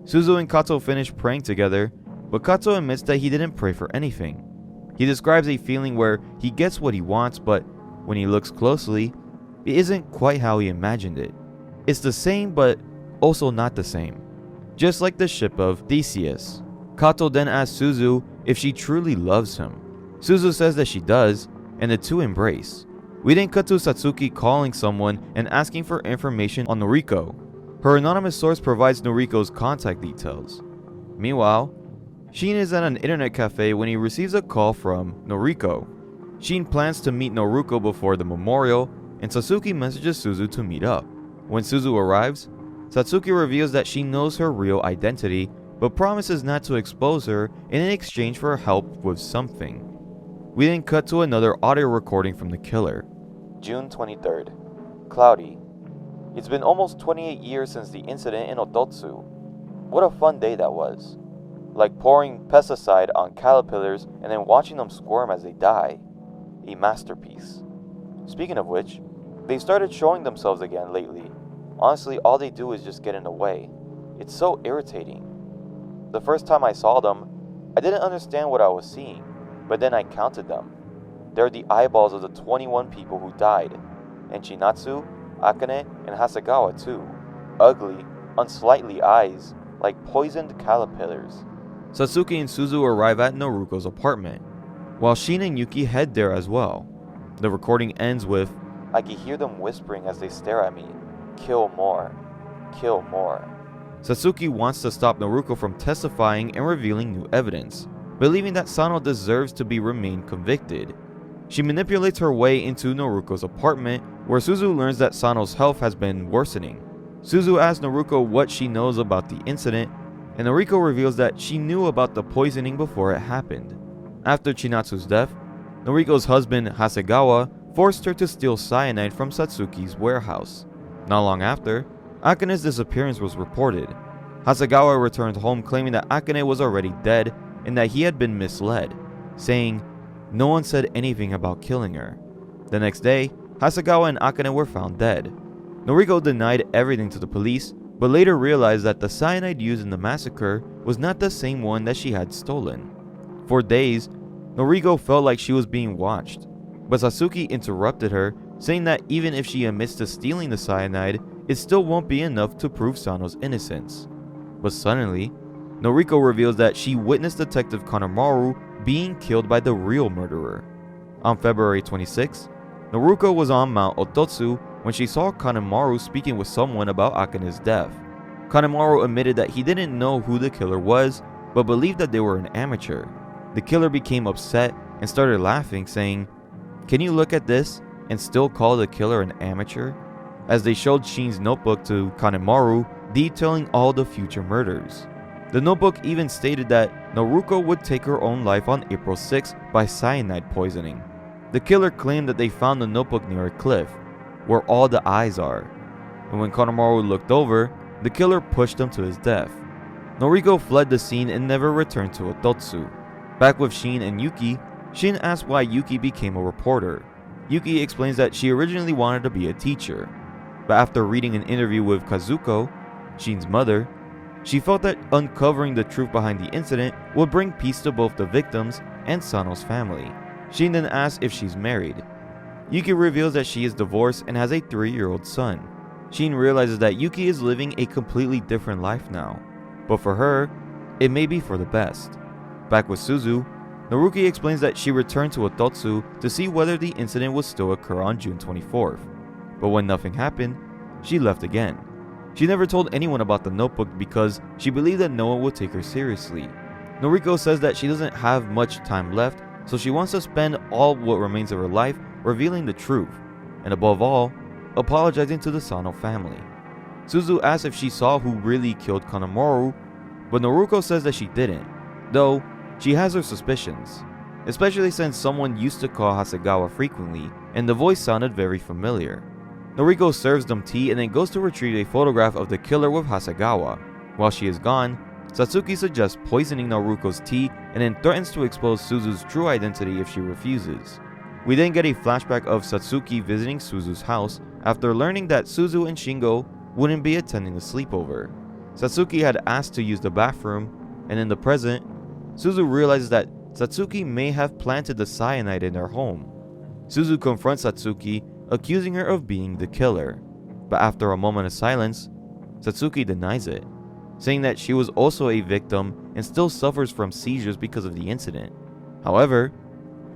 Suzu and Kato finish praying together, but Kato admits that he didn't pray for anything. He describes a feeling where he gets what he wants, but when he looks closely, it isn't quite how he imagined it. It's the same, but also not the same. Just like the Ship of Theseus. Kato then asks Suzu if she truly loves him. Suzu says that she does, and the two embrace. We then cut to Satsuki calling someone and asking for information on Noriko. Her anonymous source provides Noriko's contact details. Meanwhile, Shin is at an internet cafe when he receives a call from Noriko. Shin plans to meet Noriko before the memorial, and Satsuki messages Suzu to meet up. When Suzu arrives, Satsuki reveals that she knows her real identity, but promises not to expose her in exchange for help with something. We then cut to another audio recording from the killer. June 23rd. Cloudy. It's been almost 28 years since the incident in Ototsu. What a fun day that was. Like pouring pesticide on caterpillars and then watching them squirm as they die. A masterpiece. Speaking of which, they started showing themselves again lately. Honestly, all they do is just get in the way. It's so irritating. The first time I saw them, I didn't understand what I was seeing, but then I counted them. They're the eyeballs of the 21 people who died, and Chinatsu, Akane, and Hasegawa too. Ugly, unsightly eyes, like poisoned caterpillars. Satsuki and Suzu arrive at Noruko's apartment, while Shin and Yuki head there as well. The recording ends with, "I can hear them whispering as they stare at me. Kill more. Kill more." Satsuki wants to stop Noruko from testifying and revealing new evidence, believing that Sano deserves to be remain convicted. She manipulates her way into Noruko's apartment, where Suzu learns that Sano's health has been worsening. Suzu asks Noruko what she knows about the incident, and Noriko reveals that she knew about the poisoning before it happened. After Chinatsu's death, Noriko's husband Hasegawa forced her to steal cyanide from Satsuki's warehouse. Not long after, Akane's disappearance was reported. Hasegawa returned home claiming that Akane was already dead and that he had been misled, saying, "No one said anything about killing her." The next day, Hasegawa and Akane were found dead. Noriko denied everything to the police, but later realized that the cyanide used in the massacre was not the same one that she had stolen. For days, Noriko felt like she was being watched, but Satsuki interrupted her, saying that even if she admits to stealing the cyanide, it still won't be enough to prove Sano's innocence. But suddenly, Noriko reveals that she witnessed Detective Kanemaru being killed by the real murderer. On February 26, Noriko was on Mount Ototsu when she saw Kanemaru speaking with someone about Akane's death. Kanemaru admitted that he didn't know who the killer was, but believed that they were an amateur. The killer became upset and started laughing, saying, "Can you look at this and still call the killer an amateur?" As they showed Shin's notebook to Kanemaru, detailing all the future murders. The notebook even stated that Noruko would take her own life on April 6 by cyanide poisoning. The killer claimed that they found the notebook near a cliff, where all the eyes are, and when Kanemaru looked over, the killer pushed him to his death. Noriko fled the scene and never returned to Ototsu. Back with Shin and Yuki, Shin asks why Yuki became a reporter. Yuki explains that she originally wanted to be a teacher, but after reading an interview with Kazuko, Shin's mother, she felt that uncovering the truth behind the incident would bring peace to both the victims and Sano's family. Shin then asks if she's married. Yuki reveals that she is divorced and has a 3-year-old son. Shin realizes that Yuki is living a completely different life now, but for her, it may be for the best. Back with Suzu, Naruki explains that she returned to Ototsu to see whether the incident would still occur on June 24th, but when nothing happened, she left again. She never told anyone about the notebook because she believed that no one would take her seriously. Noriko says that she doesn't have much time left, so she wants to spend all what remains of her life revealing the truth, and above all, apologizing to the Sano family. Suzu asks if she saw who really killed Kanemaru, but Noruko says that she didn't, though she has her suspicions, especially since someone used to call Hasegawa frequently, and the voice sounded very familiar. Noriko serves them tea and then goes to retrieve a photograph of the killer with Hasegawa. While she is gone, Satsuki suggests poisoning Noruko's tea and then threatens to expose Suzu's true identity if she refuses. We then get a flashback of Satsuki visiting Suzu's house after learning that Suzu and Shingo wouldn't be attending the sleepover. Satsuki had asked to use the bathroom, and in the present, Suzu realizes that Satsuki may have planted the cyanide in their home. Suzu confronts Satsuki, accusing her of being the killer, but after a moment of silence, Satsuki denies it, saying that she was also a victim and still suffers from seizures because of the incident. However,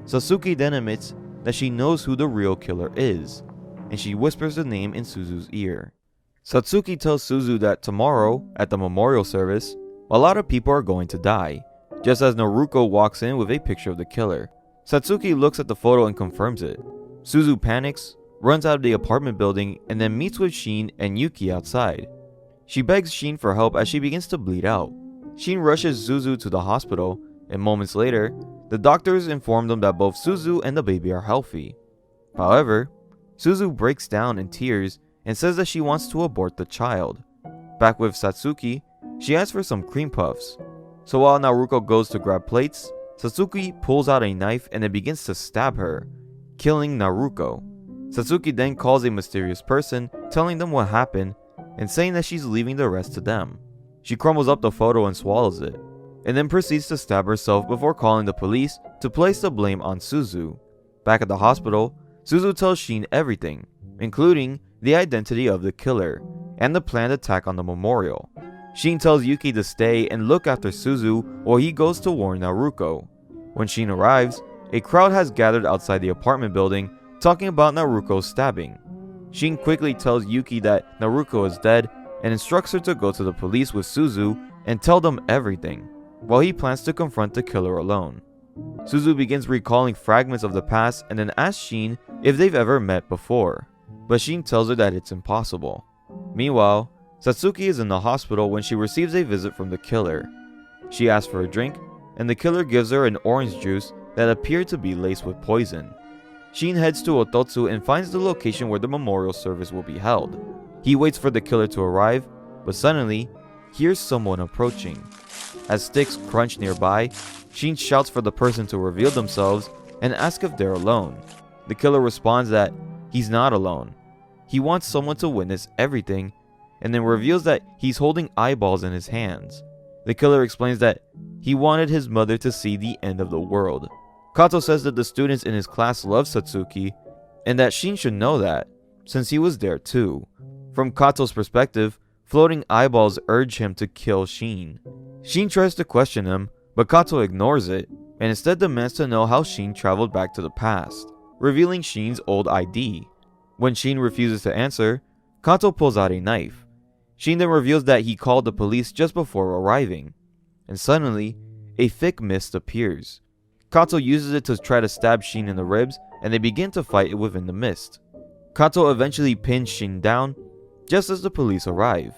Satsuki then admits that she knows who the real killer is, and she whispers the name in Suzu's ear. Satsuki tells Suzu that tomorrow, at the memorial service, a lot of people are going to die, just as Naruko walks in with a picture of the killer. Satsuki looks at the photo and confirms it. Suzu panics, runs out of the apartment building, and then meets with Shin and Yuki outside. She begs Shin for help as she begins to bleed out. Shin rushes Suzu to the hospital, and moments later, the doctors inform them that both Suzu and the baby are healthy. However, Suzu breaks down in tears and says that she wants to abort the child. Back with Satsuki, she asks for some cream puffs. So while Naruko goes to grab plates, Satsuki pulls out a knife and then begins to stab her, killing Naruko. Satsuki then calls a mysterious person, telling them what happened and saying that she's leaving the rest to them. She crumbles up the photo and swallows it, and then proceeds to stab herself before calling the police to place the blame on Suzu. Back at the hospital, Suzu tells Shin everything, including the identity of the killer and the planned attack on the memorial. Shin tells Yuki to stay and look after Suzu while he goes to warn Naruko. When Shin arrives, a crowd has gathered outside the apartment building talking about Naruko's stabbing. Shin quickly tells Yuki that Naruko is dead and instructs her to go to the police with Suzu and tell them everything, while he plans to confront the killer alone. Suzu begins recalling fragments of the past and then asks Shin if they've ever met before, but Shin tells her that it's impossible. Meanwhile, Satsuki is in the hospital when she receives a visit from the killer. She asks for a drink, and the killer gives her an orange juice that appeared to be laced with poison. Shin heads to Ototsu and finds the location where the memorial service will be held. He waits for the killer to arrive, but suddenly, hears someone approaching. As sticks crunch nearby, Shin shouts for the person to reveal themselves and asks if they're alone. The killer responds that he's not alone. He wants someone to witness everything, and then reveals that he's holding eyeballs in his hands. The killer explains that he wanted his mother to see the end of the world. Kato says that the students in his class love Satsuki, and that Shin should know that, since he was there too. From Kato's perspective, floating eyeballs urge him to kill Shin. Shin tries to question him, but Kato ignores it, and instead demands to know how Shin traveled back to the past, revealing Shin's old ID. When Shin refuses to answer, Kato pulls out a knife. Shin then reveals that he called the police just before arriving, and suddenly, a thick mist appears. Kato uses it to try to stab Shin in the ribs, and they begin to fight within the mist. Kato eventually pins Shin down, just as the police arrive.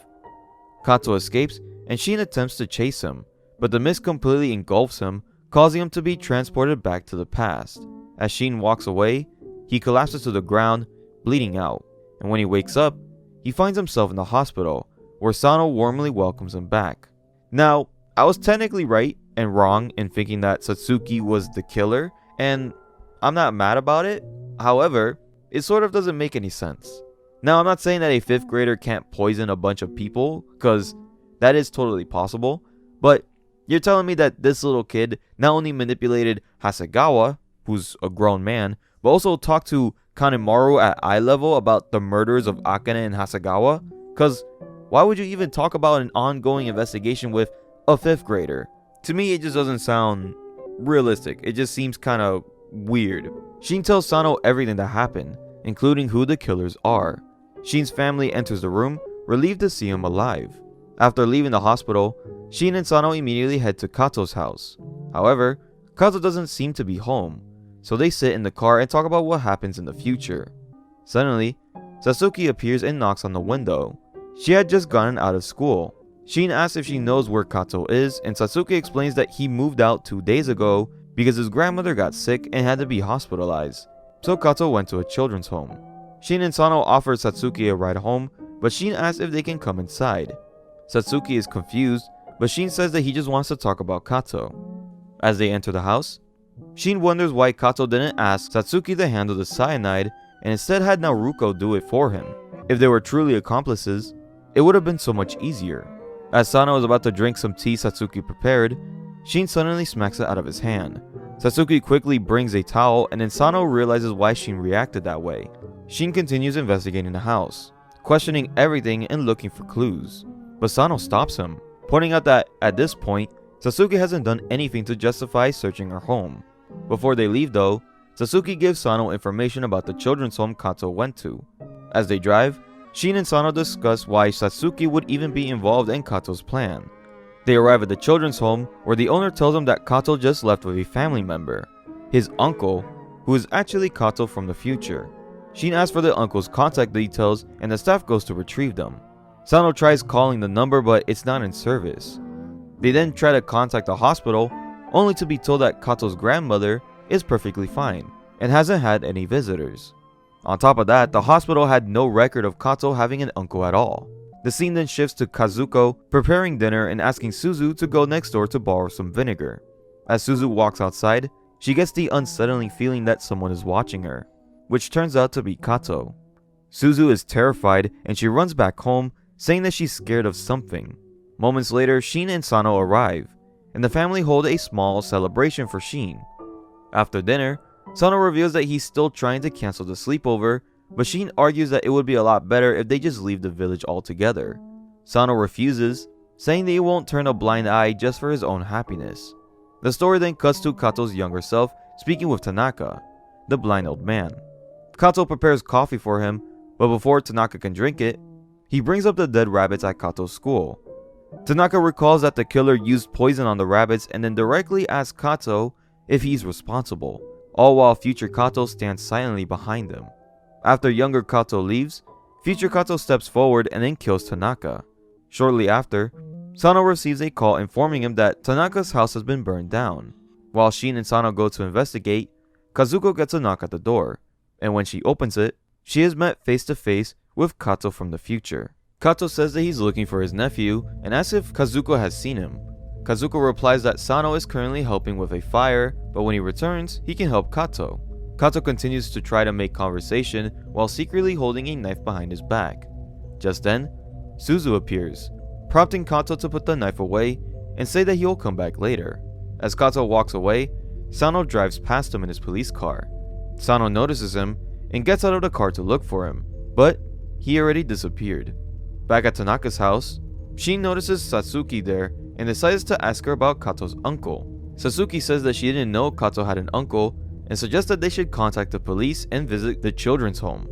Kato escapes, and Shin attempts to chase him, but the mist completely engulfs him, causing him to be transported back to the past. As Shin walks away, he collapses to the ground, bleeding out, and when he wakes up, he finds himself in the hospital, where Sano warmly welcomes him back. Now, I was technically right and wrong in thinking that Satsuki was the killer, and I'm not mad about it. However, it sort of doesn't make any sense. Now, I'm not saying that a 5th grader can't poison a bunch of people, because that is totally possible, but you're telling me that this little kid not only manipulated Hasegawa, who's a grown man, but also talked to Kanemaru at eye level about the murders of Akane and Hasegawa? Because why would you even talk about an ongoing investigation with a 5th grader? To me, it just doesn't sound realistic. It just seems kind of weird. Shin tells Sano everything that happened, including who the killers are. Shin's family enters the room, relieved to see him alive. After leaving the hospital, Shin and Sano immediately head to Kato's house. However, Kato doesn't seem to be home, so they sit in the car and talk about what happens in the future. Suddenly, Satsuki appears and knocks on the window. She had just gotten out of school. Shin asks if she knows where Kato is, and Satsuki explains that he moved out 2 days ago because his grandmother got sick and had to be hospitalized, so Kato went to a children's home. Shin and Sano offer Satsuki a ride home, but Shin asks if they can come inside. Satsuki is confused, but Shin says that he just wants to talk about Kato. As they enter the house, Shin wonders why Kato didn't ask Satsuki to handle the cyanide and instead had Naruko do it for him. If they were truly accomplices, it would have been so much easier. As Sano is about to drink some tea Satsuki prepared, Shin suddenly smacks it out of his hand. Satsuki quickly brings a towel, and then Sano realizes why Shin reacted that way. Shin continues investigating the house, questioning everything and looking for clues. But Sano stops him, pointing out that at this point, Sasuke hasn't done anything to justify searching her home. Before they leave though, Sasuke gives Sano information about the children's home Kato went to. As they drive, Shin and Sano discuss why Sasuke would even be involved in Kato's plan. They arrive at the children's home where the owner tells them that Kato just left with a family member, his uncle, who is actually Kato from the future. Shin asks for the uncle's contact details and the staff goes to retrieve them. Sano tries calling the number but it's not in service. They then try to contact the hospital, only to be told that Kato's grandmother is perfectly fine and hasn't had any visitors. On top of that, the hospital had no record of Kato having an uncle at all. The scene then shifts to Kazuko preparing dinner and asking Suzu to go next door to borrow some vinegar. As Suzu walks outside, she gets the unsettling feeling that someone is watching her, which turns out to be Kato. Suzu is terrified and she runs back home, saying that she's scared of something. Moments later, Shin and Sano arrive, and the family hold a small celebration for Shin. After dinner, Sano reveals that he's still trying to cancel the sleepover, but Shin argues that it would be a lot better if they just leave the village altogether. Sano refuses, saying that he won't turn a blind eye just for his own happiness. The story then cuts to Kato's younger self speaking with Tanaka, the blind old man. Kato prepares coffee for him, but before Tanaka can drink it, he brings up the dead rabbits at Kato's school. Tanaka recalls that the killer used poison on the rabbits and then directly asks Kato if he's responsible, all while future Kato stands silently behind him. After younger Kato leaves, future Kato steps forward and then kills Tanaka. Shortly after, Sano receives a call informing him that Tanaka's house has been burned down. While Shin and Sano go to investigate, Kazuko gets a knock at the door, and when she opens it, she is met face to face with Kato from the future. Kato says that he's looking for his nephew and asks if Kazuko has seen him. Kazuko replies that Sano is currently helping with a fire, but when he returns, he can help Kato. Kato continues to try to make conversation while secretly holding a knife behind his back. Just then, Suzu appears, prompting Kato to put the knife away and say that he'll come back later. As Kato walks away, Sano drives past him in his police car. Sano notices him and gets out of the car to look for him, but he already disappeared. Back at Tanaka's house, Shin notices Sasuke there and decides to ask her about Kato's uncle. Sasuke says that she didn't know Kato had an uncle and suggests that they should contact the police and visit the children's home.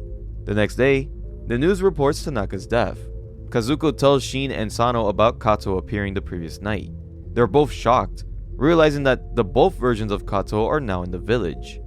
The next day, the news reports Tanaka's death. Kazuko tells Shin and Sano about Kato appearing the previous night. They're both shocked, realizing that the both versions of Kato are now in the village.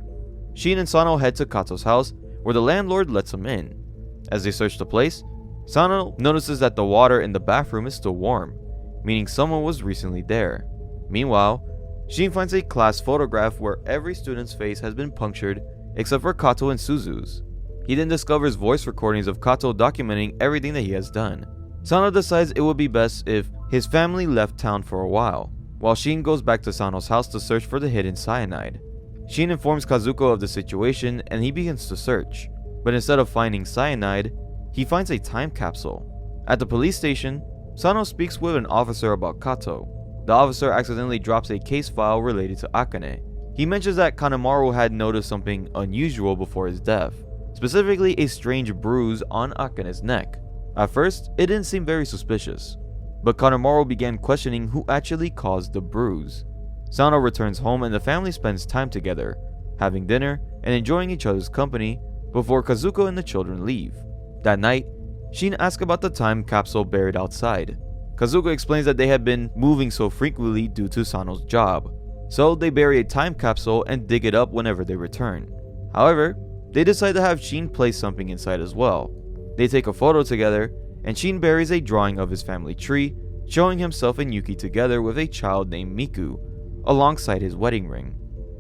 Shin and Sano head to Kato's house, where the landlord lets them in. As they search the place, Sano notices that the water in the bathroom is still warm, meaning someone was recently there. Meanwhile, Shin finds a class photograph where every student's face has been punctured except for Kato and Suzu's. He then discovers voice recordings of Kato documenting everything that he has done. Sano decides it would be best if his family left town for a while Shin goes back to Sano's house to search for the hidden cyanide. Shin informs Kazuko of the situation and he begins to search, but instead of finding cyanide, he finds a time capsule. At the police station, Sano speaks with an officer about Kato. The officer accidentally drops a case file related to Akane. He mentions that Kanemaru had noticed something unusual before his death, specifically a strange bruise on Akane's neck. At first, it didn't seem very suspicious, but Kanemaru began questioning who actually caused the bruise. Sano returns home and the family spends time together, having dinner and enjoying each other's company before Kazuko and the children leave. That night, Shin asks about the time capsule buried outside. Kazuko explains that they had been moving so frequently due to Sano's job, so they bury a time capsule and dig it up whenever they return. However, they decide to have Shin place something inside as well. They take a photo together, and Shin buries a drawing of his family tree, showing himself and Yuki together with a child named Miku, alongside his wedding ring.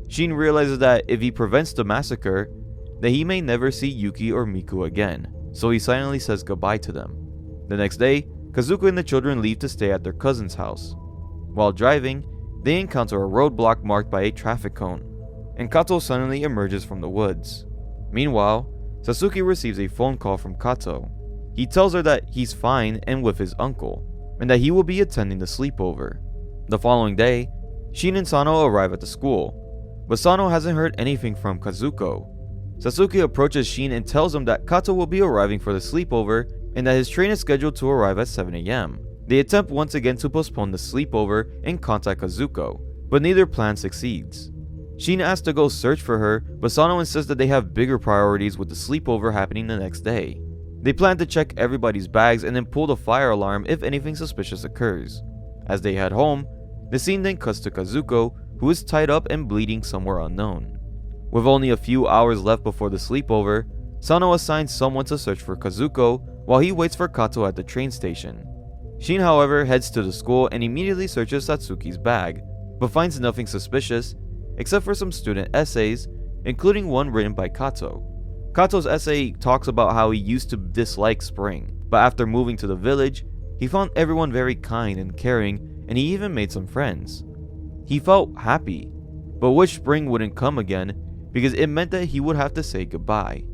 Shin realizes that if he prevents the massacre, that he may never see Yuki or Miku again, so he silently says goodbye to them. The next day, Kazuko and the children leave to stay at their cousin's house. While driving, they encounter a roadblock marked by a traffic cone, and Kato suddenly emerges from the woods. Meanwhile, Sasuke receives a phone call from Kato. He tells her that he's fine and with his uncle, and that he will be attending the sleepover. The following day, Shin and Sano arrive at the school, but Sano hasn't heard anything from Kazuko. Sasuke approaches Shin and tells him that Kato will be arriving for the sleepover and that his train is scheduled to arrive at 7 AM. They attempt once again to postpone the sleepover and contact Kazuko, but neither plan succeeds. Shin asks to go search for her, but Sano insists that they have bigger priorities with the sleepover happening the next day. They plan to check everybody's bags and then pull the fire alarm if anything suspicious occurs. As they head home, the scene then cuts to Kazuko, who is tied up and bleeding somewhere unknown. With only a few hours left before the sleepover, Sano assigns someone to search for Kazuko while he waits for Kato at the train station. Shin, however, heads to the school and immediately searches Satsuki's bag, but finds nothing suspicious except for some student essays, including one written by Kato. Kato's essay talks about how he used to dislike spring, but after moving to the village, he found everyone very kind and caring, and he even made some friends. He felt happy, but wished spring wouldn't come again because it meant that he would have to say goodbye.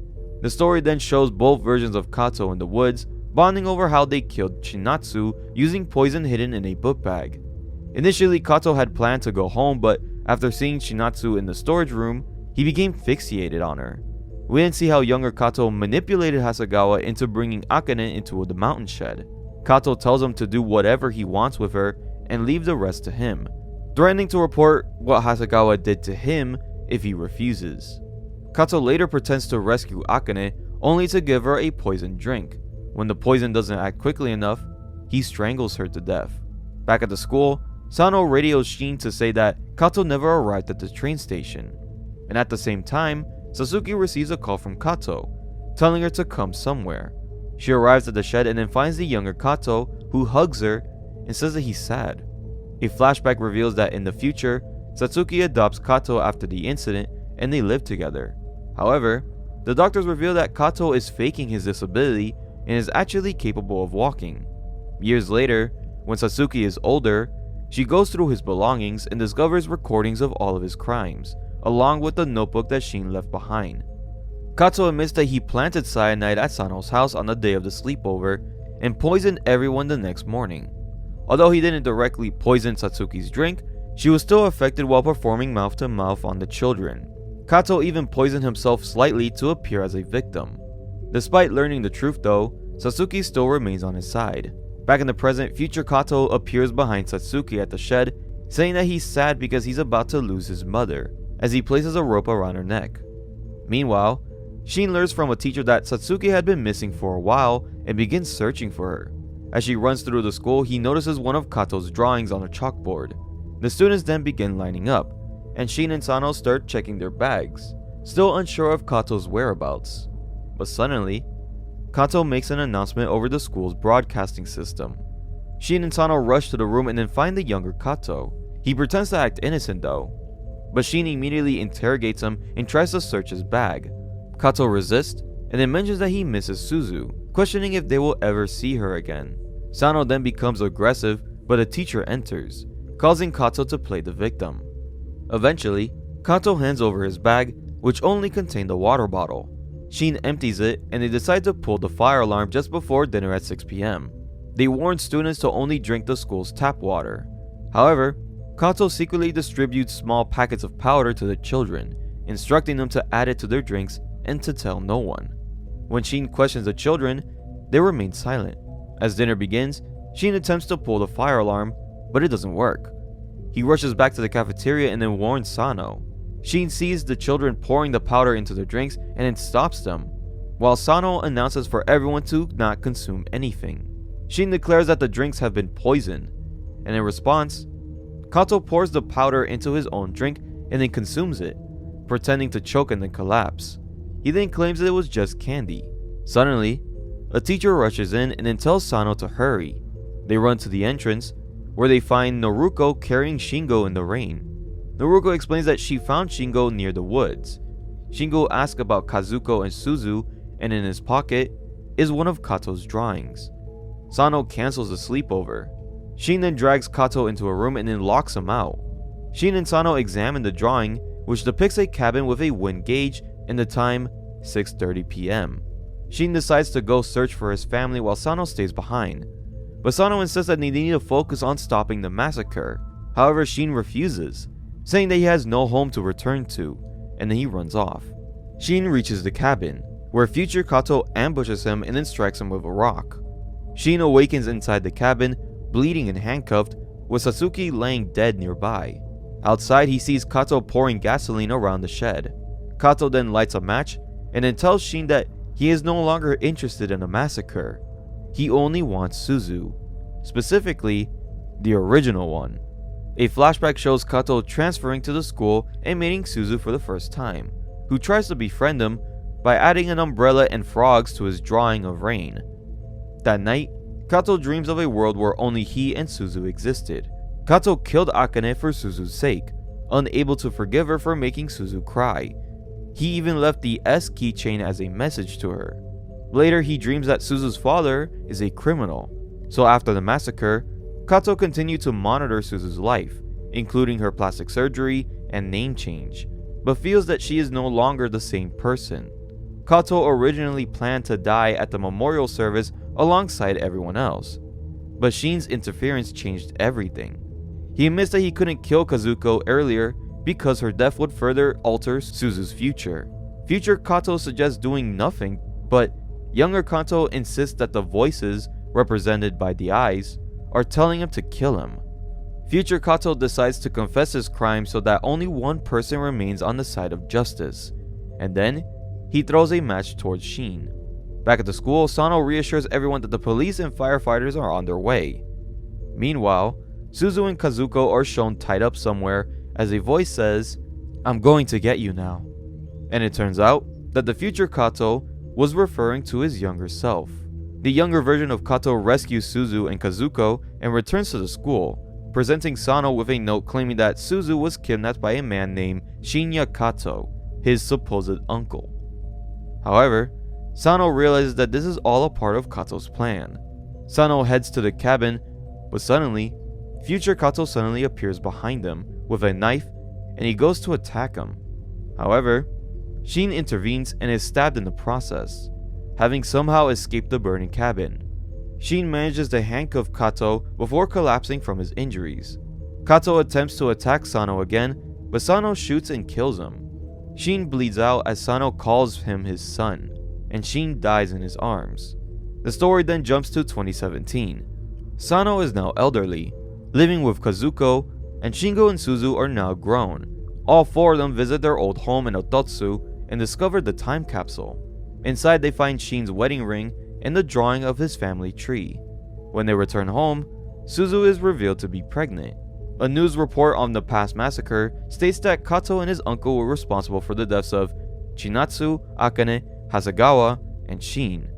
The story then shows both versions of Kato in the woods, bonding over how they killed Chinatsu using poison hidden in a book bag. Initially, Kato had planned to go home, but after seeing Chinatsu in the storage room, he became fixated on her. We didn't see how younger Kato manipulated Hasegawa into bringing Akane into the mountain shed. Kato tells him to do whatever he wants with her and leave the rest to him, threatening to report what Hasegawa did to him if he refuses. Kato later pretends to rescue Akane, only to give her a poisoned drink. When the poison doesn't act quickly enough, he strangles her to death. Back at the school, Sano radios Shin to say that Kato never arrived at the train station. And at the same time, Sasuke receives a call from Kato, telling her to come somewhere. She arrives at the shed and then finds the younger Kato, who hugs her and says that he's sad. A flashback reveals that in the future, Satsuki adopts Kato after the incident and they live together. However, the doctors reveal that Kato is faking his disability and is actually capable of walking. Years later, when Satsuki is older, she goes through his belongings and discovers recordings of all of his crimes, along with the notebook that Shin left behind. Kato admits that he planted cyanide at Sano's house on the day of the sleepover and poisoned everyone the next morning. Although he didn't directly poison Satsuki's drink, she was still affected while performing mouth-to-mouth on the children. Kato even poisoned himself slightly to appear as a victim. Despite learning the truth though, Satsuki still remains on his side. Back in the present, future Kato appears behind Satsuki at the shed, saying that he's sad because he's about to lose his mother, as he places a rope around her neck. Meanwhile, Shin learns from a teacher that Satsuki had been missing for a while and begins searching for her. As she runs through the school, he notices one of Kato's drawings on a chalkboard. The students then begin lining up, and Shin and Sano start checking their bags, still unsure of Kato's whereabouts. But suddenly, Kato makes an announcement over the school's broadcasting system. Shin and Sano rush to the room and then find the younger Kato. He pretends to act innocent though, but Shin immediately interrogates him and tries to search his bag. Kato resists and then mentions that he misses Suzu, questioning if they will ever see her again. Sano then becomes aggressive, but a teacher enters, causing Kato to play the victim. Eventually, Kato hands over his bag, which only contained a water bottle. Shin empties it and they decide to pull the fire alarm just before dinner at 6 p.m. They warn students to only drink the school's tap water. However, Kato secretly distributes small packets of powder to the children, instructing them to add it to their drinks and to tell no one. When Shin questions the children, they remain silent. As dinner begins, Shin attempts to pull the fire alarm, but it doesn't work. He rushes back to the cafeteria and then warns Sano. Shin sees the children pouring the powder into their drinks and then stops them, while Sano announces for everyone to not consume anything. Shin declares that the drinks have been poisoned, and in response, Kato pours the powder into his own drink and then consumes it, pretending to choke and then collapse. He then claims that it was just candy. Suddenly, a teacher rushes in and then tells Sano to hurry. They run to the entrance, where they find Noruko carrying Shingo in the rain. Noruko explains that she found Shingo near the woods. Shingo asks about Kazuko and Suzu, and in his pocket is one of Kato's drawings. Sano cancels the sleepover. Shin then drags Kato into a room and then locks him out. Shin and Sano examine the drawing, which depicts a cabin with a wind gauge and the time 6:30 p.m. Shin decides to go search for his family while Sano stays behind, but Sano insists that they need to focus on stopping the massacre. However, Shin refuses, saying that he has no home to return to, and then he runs off. Shin reaches the cabin, where future Kato ambushes him and then strikes him with a rock. Shin awakens inside the cabin, bleeding and handcuffed, with Sasuke laying dead nearby. Outside, he sees Kato pouring gasoline around the shed. Kato then lights a match and then tells Shin that he is no longer interested in a massacre. He only wants Suzu, specifically the original one. A flashback shows Kato transferring to the school and meeting Suzu for the first time, who tries to befriend him by adding an umbrella and frogs to his drawing of rain. That night, Kato dreams of a world where only he and Suzu existed. Kato killed Akane for Suzu's sake, unable to forgive her for making Suzu cry. He even left the S keychain as a message to her. Later, he dreams that Suzu's father is a criminal, so after the massacre, Kato continued to monitor Suzu's life, including her plastic surgery and name change, but feels that she is no longer the same person. Kato originally planned to die at the memorial service alongside everyone else, but Shin's interference changed everything. He admits that he couldn't kill Kazuko earlier because her death would further alter Suzu's future. Future Kato suggests doing nothing, but younger Kato insists that the voices, represented by the eyes, are telling him to kill him. Future Kato decides to confess his crime so that only one person remains on the side of justice, and then he throws a match towards Shin. Back at the school, Sano reassures everyone that the police and firefighters are on their way. Meanwhile, Suzu and Kazuko are shown tied up somewhere as a voice says, "I'm going to get you now." And it turns out that the future Kato was referring to his younger self. The younger version of Kato rescues Suzu and Kazuko and returns to the school, presenting Sano with a note claiming that Suzu was kidnapped by a man named Shinya Kato, his supposed uncle. However, Sano realizes that this is all a part of Kato's plan. Sano heads to the cabin, but suddenly, future Kato suddenly appears behind them with a knife and he goes to attack him. However, Shin intervenes and is stabbed in the process, having somehow escaped the burning cabin. Shin manages to handcuff Kato before collapsing from his injuries. Kato attempts to attack Sano again, but Sano shoots and kills him. Shin bleeds out as Sano calls him his son, and Shin dies in his arms. The story then jumps to 2017. Sano is now elderly, living with Kazuko, and Shingo and Suzu are now grown. All four of them visit their old home in Ototsu and discover the time capsule. Inside, they find Shin's wedding ring and the drawing of his family tree. When they return home, Suzu is revealed to be pregnant. A news report on the past massacre states that Kato and his uncle were responsible for the deaths of Chinatsu, Akane, Hasegawa, and Shin,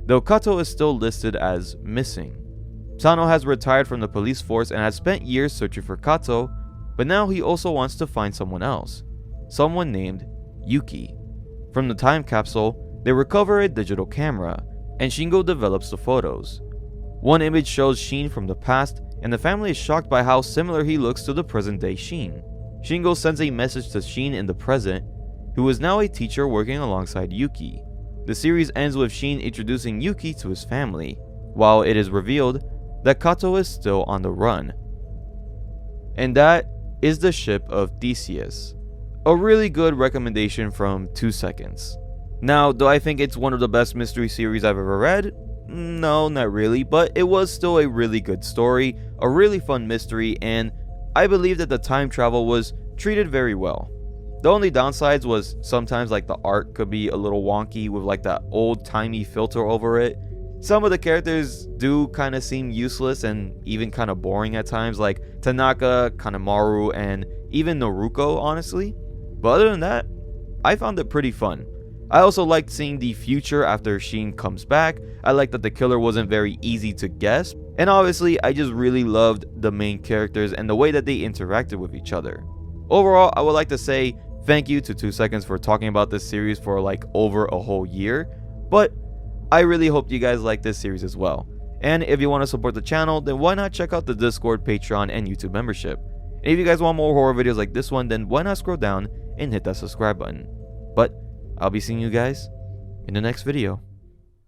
though Kato is still listed as missing. Sano has retired from the police force and has spent years searching for Kato, but now he also wants to find someone else, someone named Yuki. From the time capsule, they recover a digital camera, and Shingo develops the photos. One image shows Shin from the past, and the family is shocked by how similar he looks to the present-day Shin. Shingo sends a message to Shin in the present, who is now a teacher working alongside Yuki. The series ends with Shin introducing Yuki to his family, while it is revealed that Kato is still on the run. And that is the Ship of Theseus. A really good recommendation from 2 seconds. Now, do I think it's one of the best mystery series I've ever read? No, not really, but it was still a really good story, a really fun mystery, and I believe that the time travel was treated very well. The only downsides was sometimes like the art could be a little wonky with like that old-timey filter over it. Some of the characters do kind of seem useless and even kind of boring at times, like Tanaka, Kanemaru, and even Naruko, honestly. But other than that, I found it pretty fun. I also liked seeing the future after Shin comes back. I liked that the killer wasn't very easy to guess. And obviously, I just really loved the main characters and the way that they interacted with each other. Overall, I would like to say thank you to 2 seconds for talking about this series for like over a whole year. But I really hope you guys like this series as well. And if you want to support the channel, then why not check out the Discord, Patreon, and YouTube membership. And if you guys want more horror videos like this one, then why not scroll down and hit that subscribe button. But I'll be seeing you guys in the next video.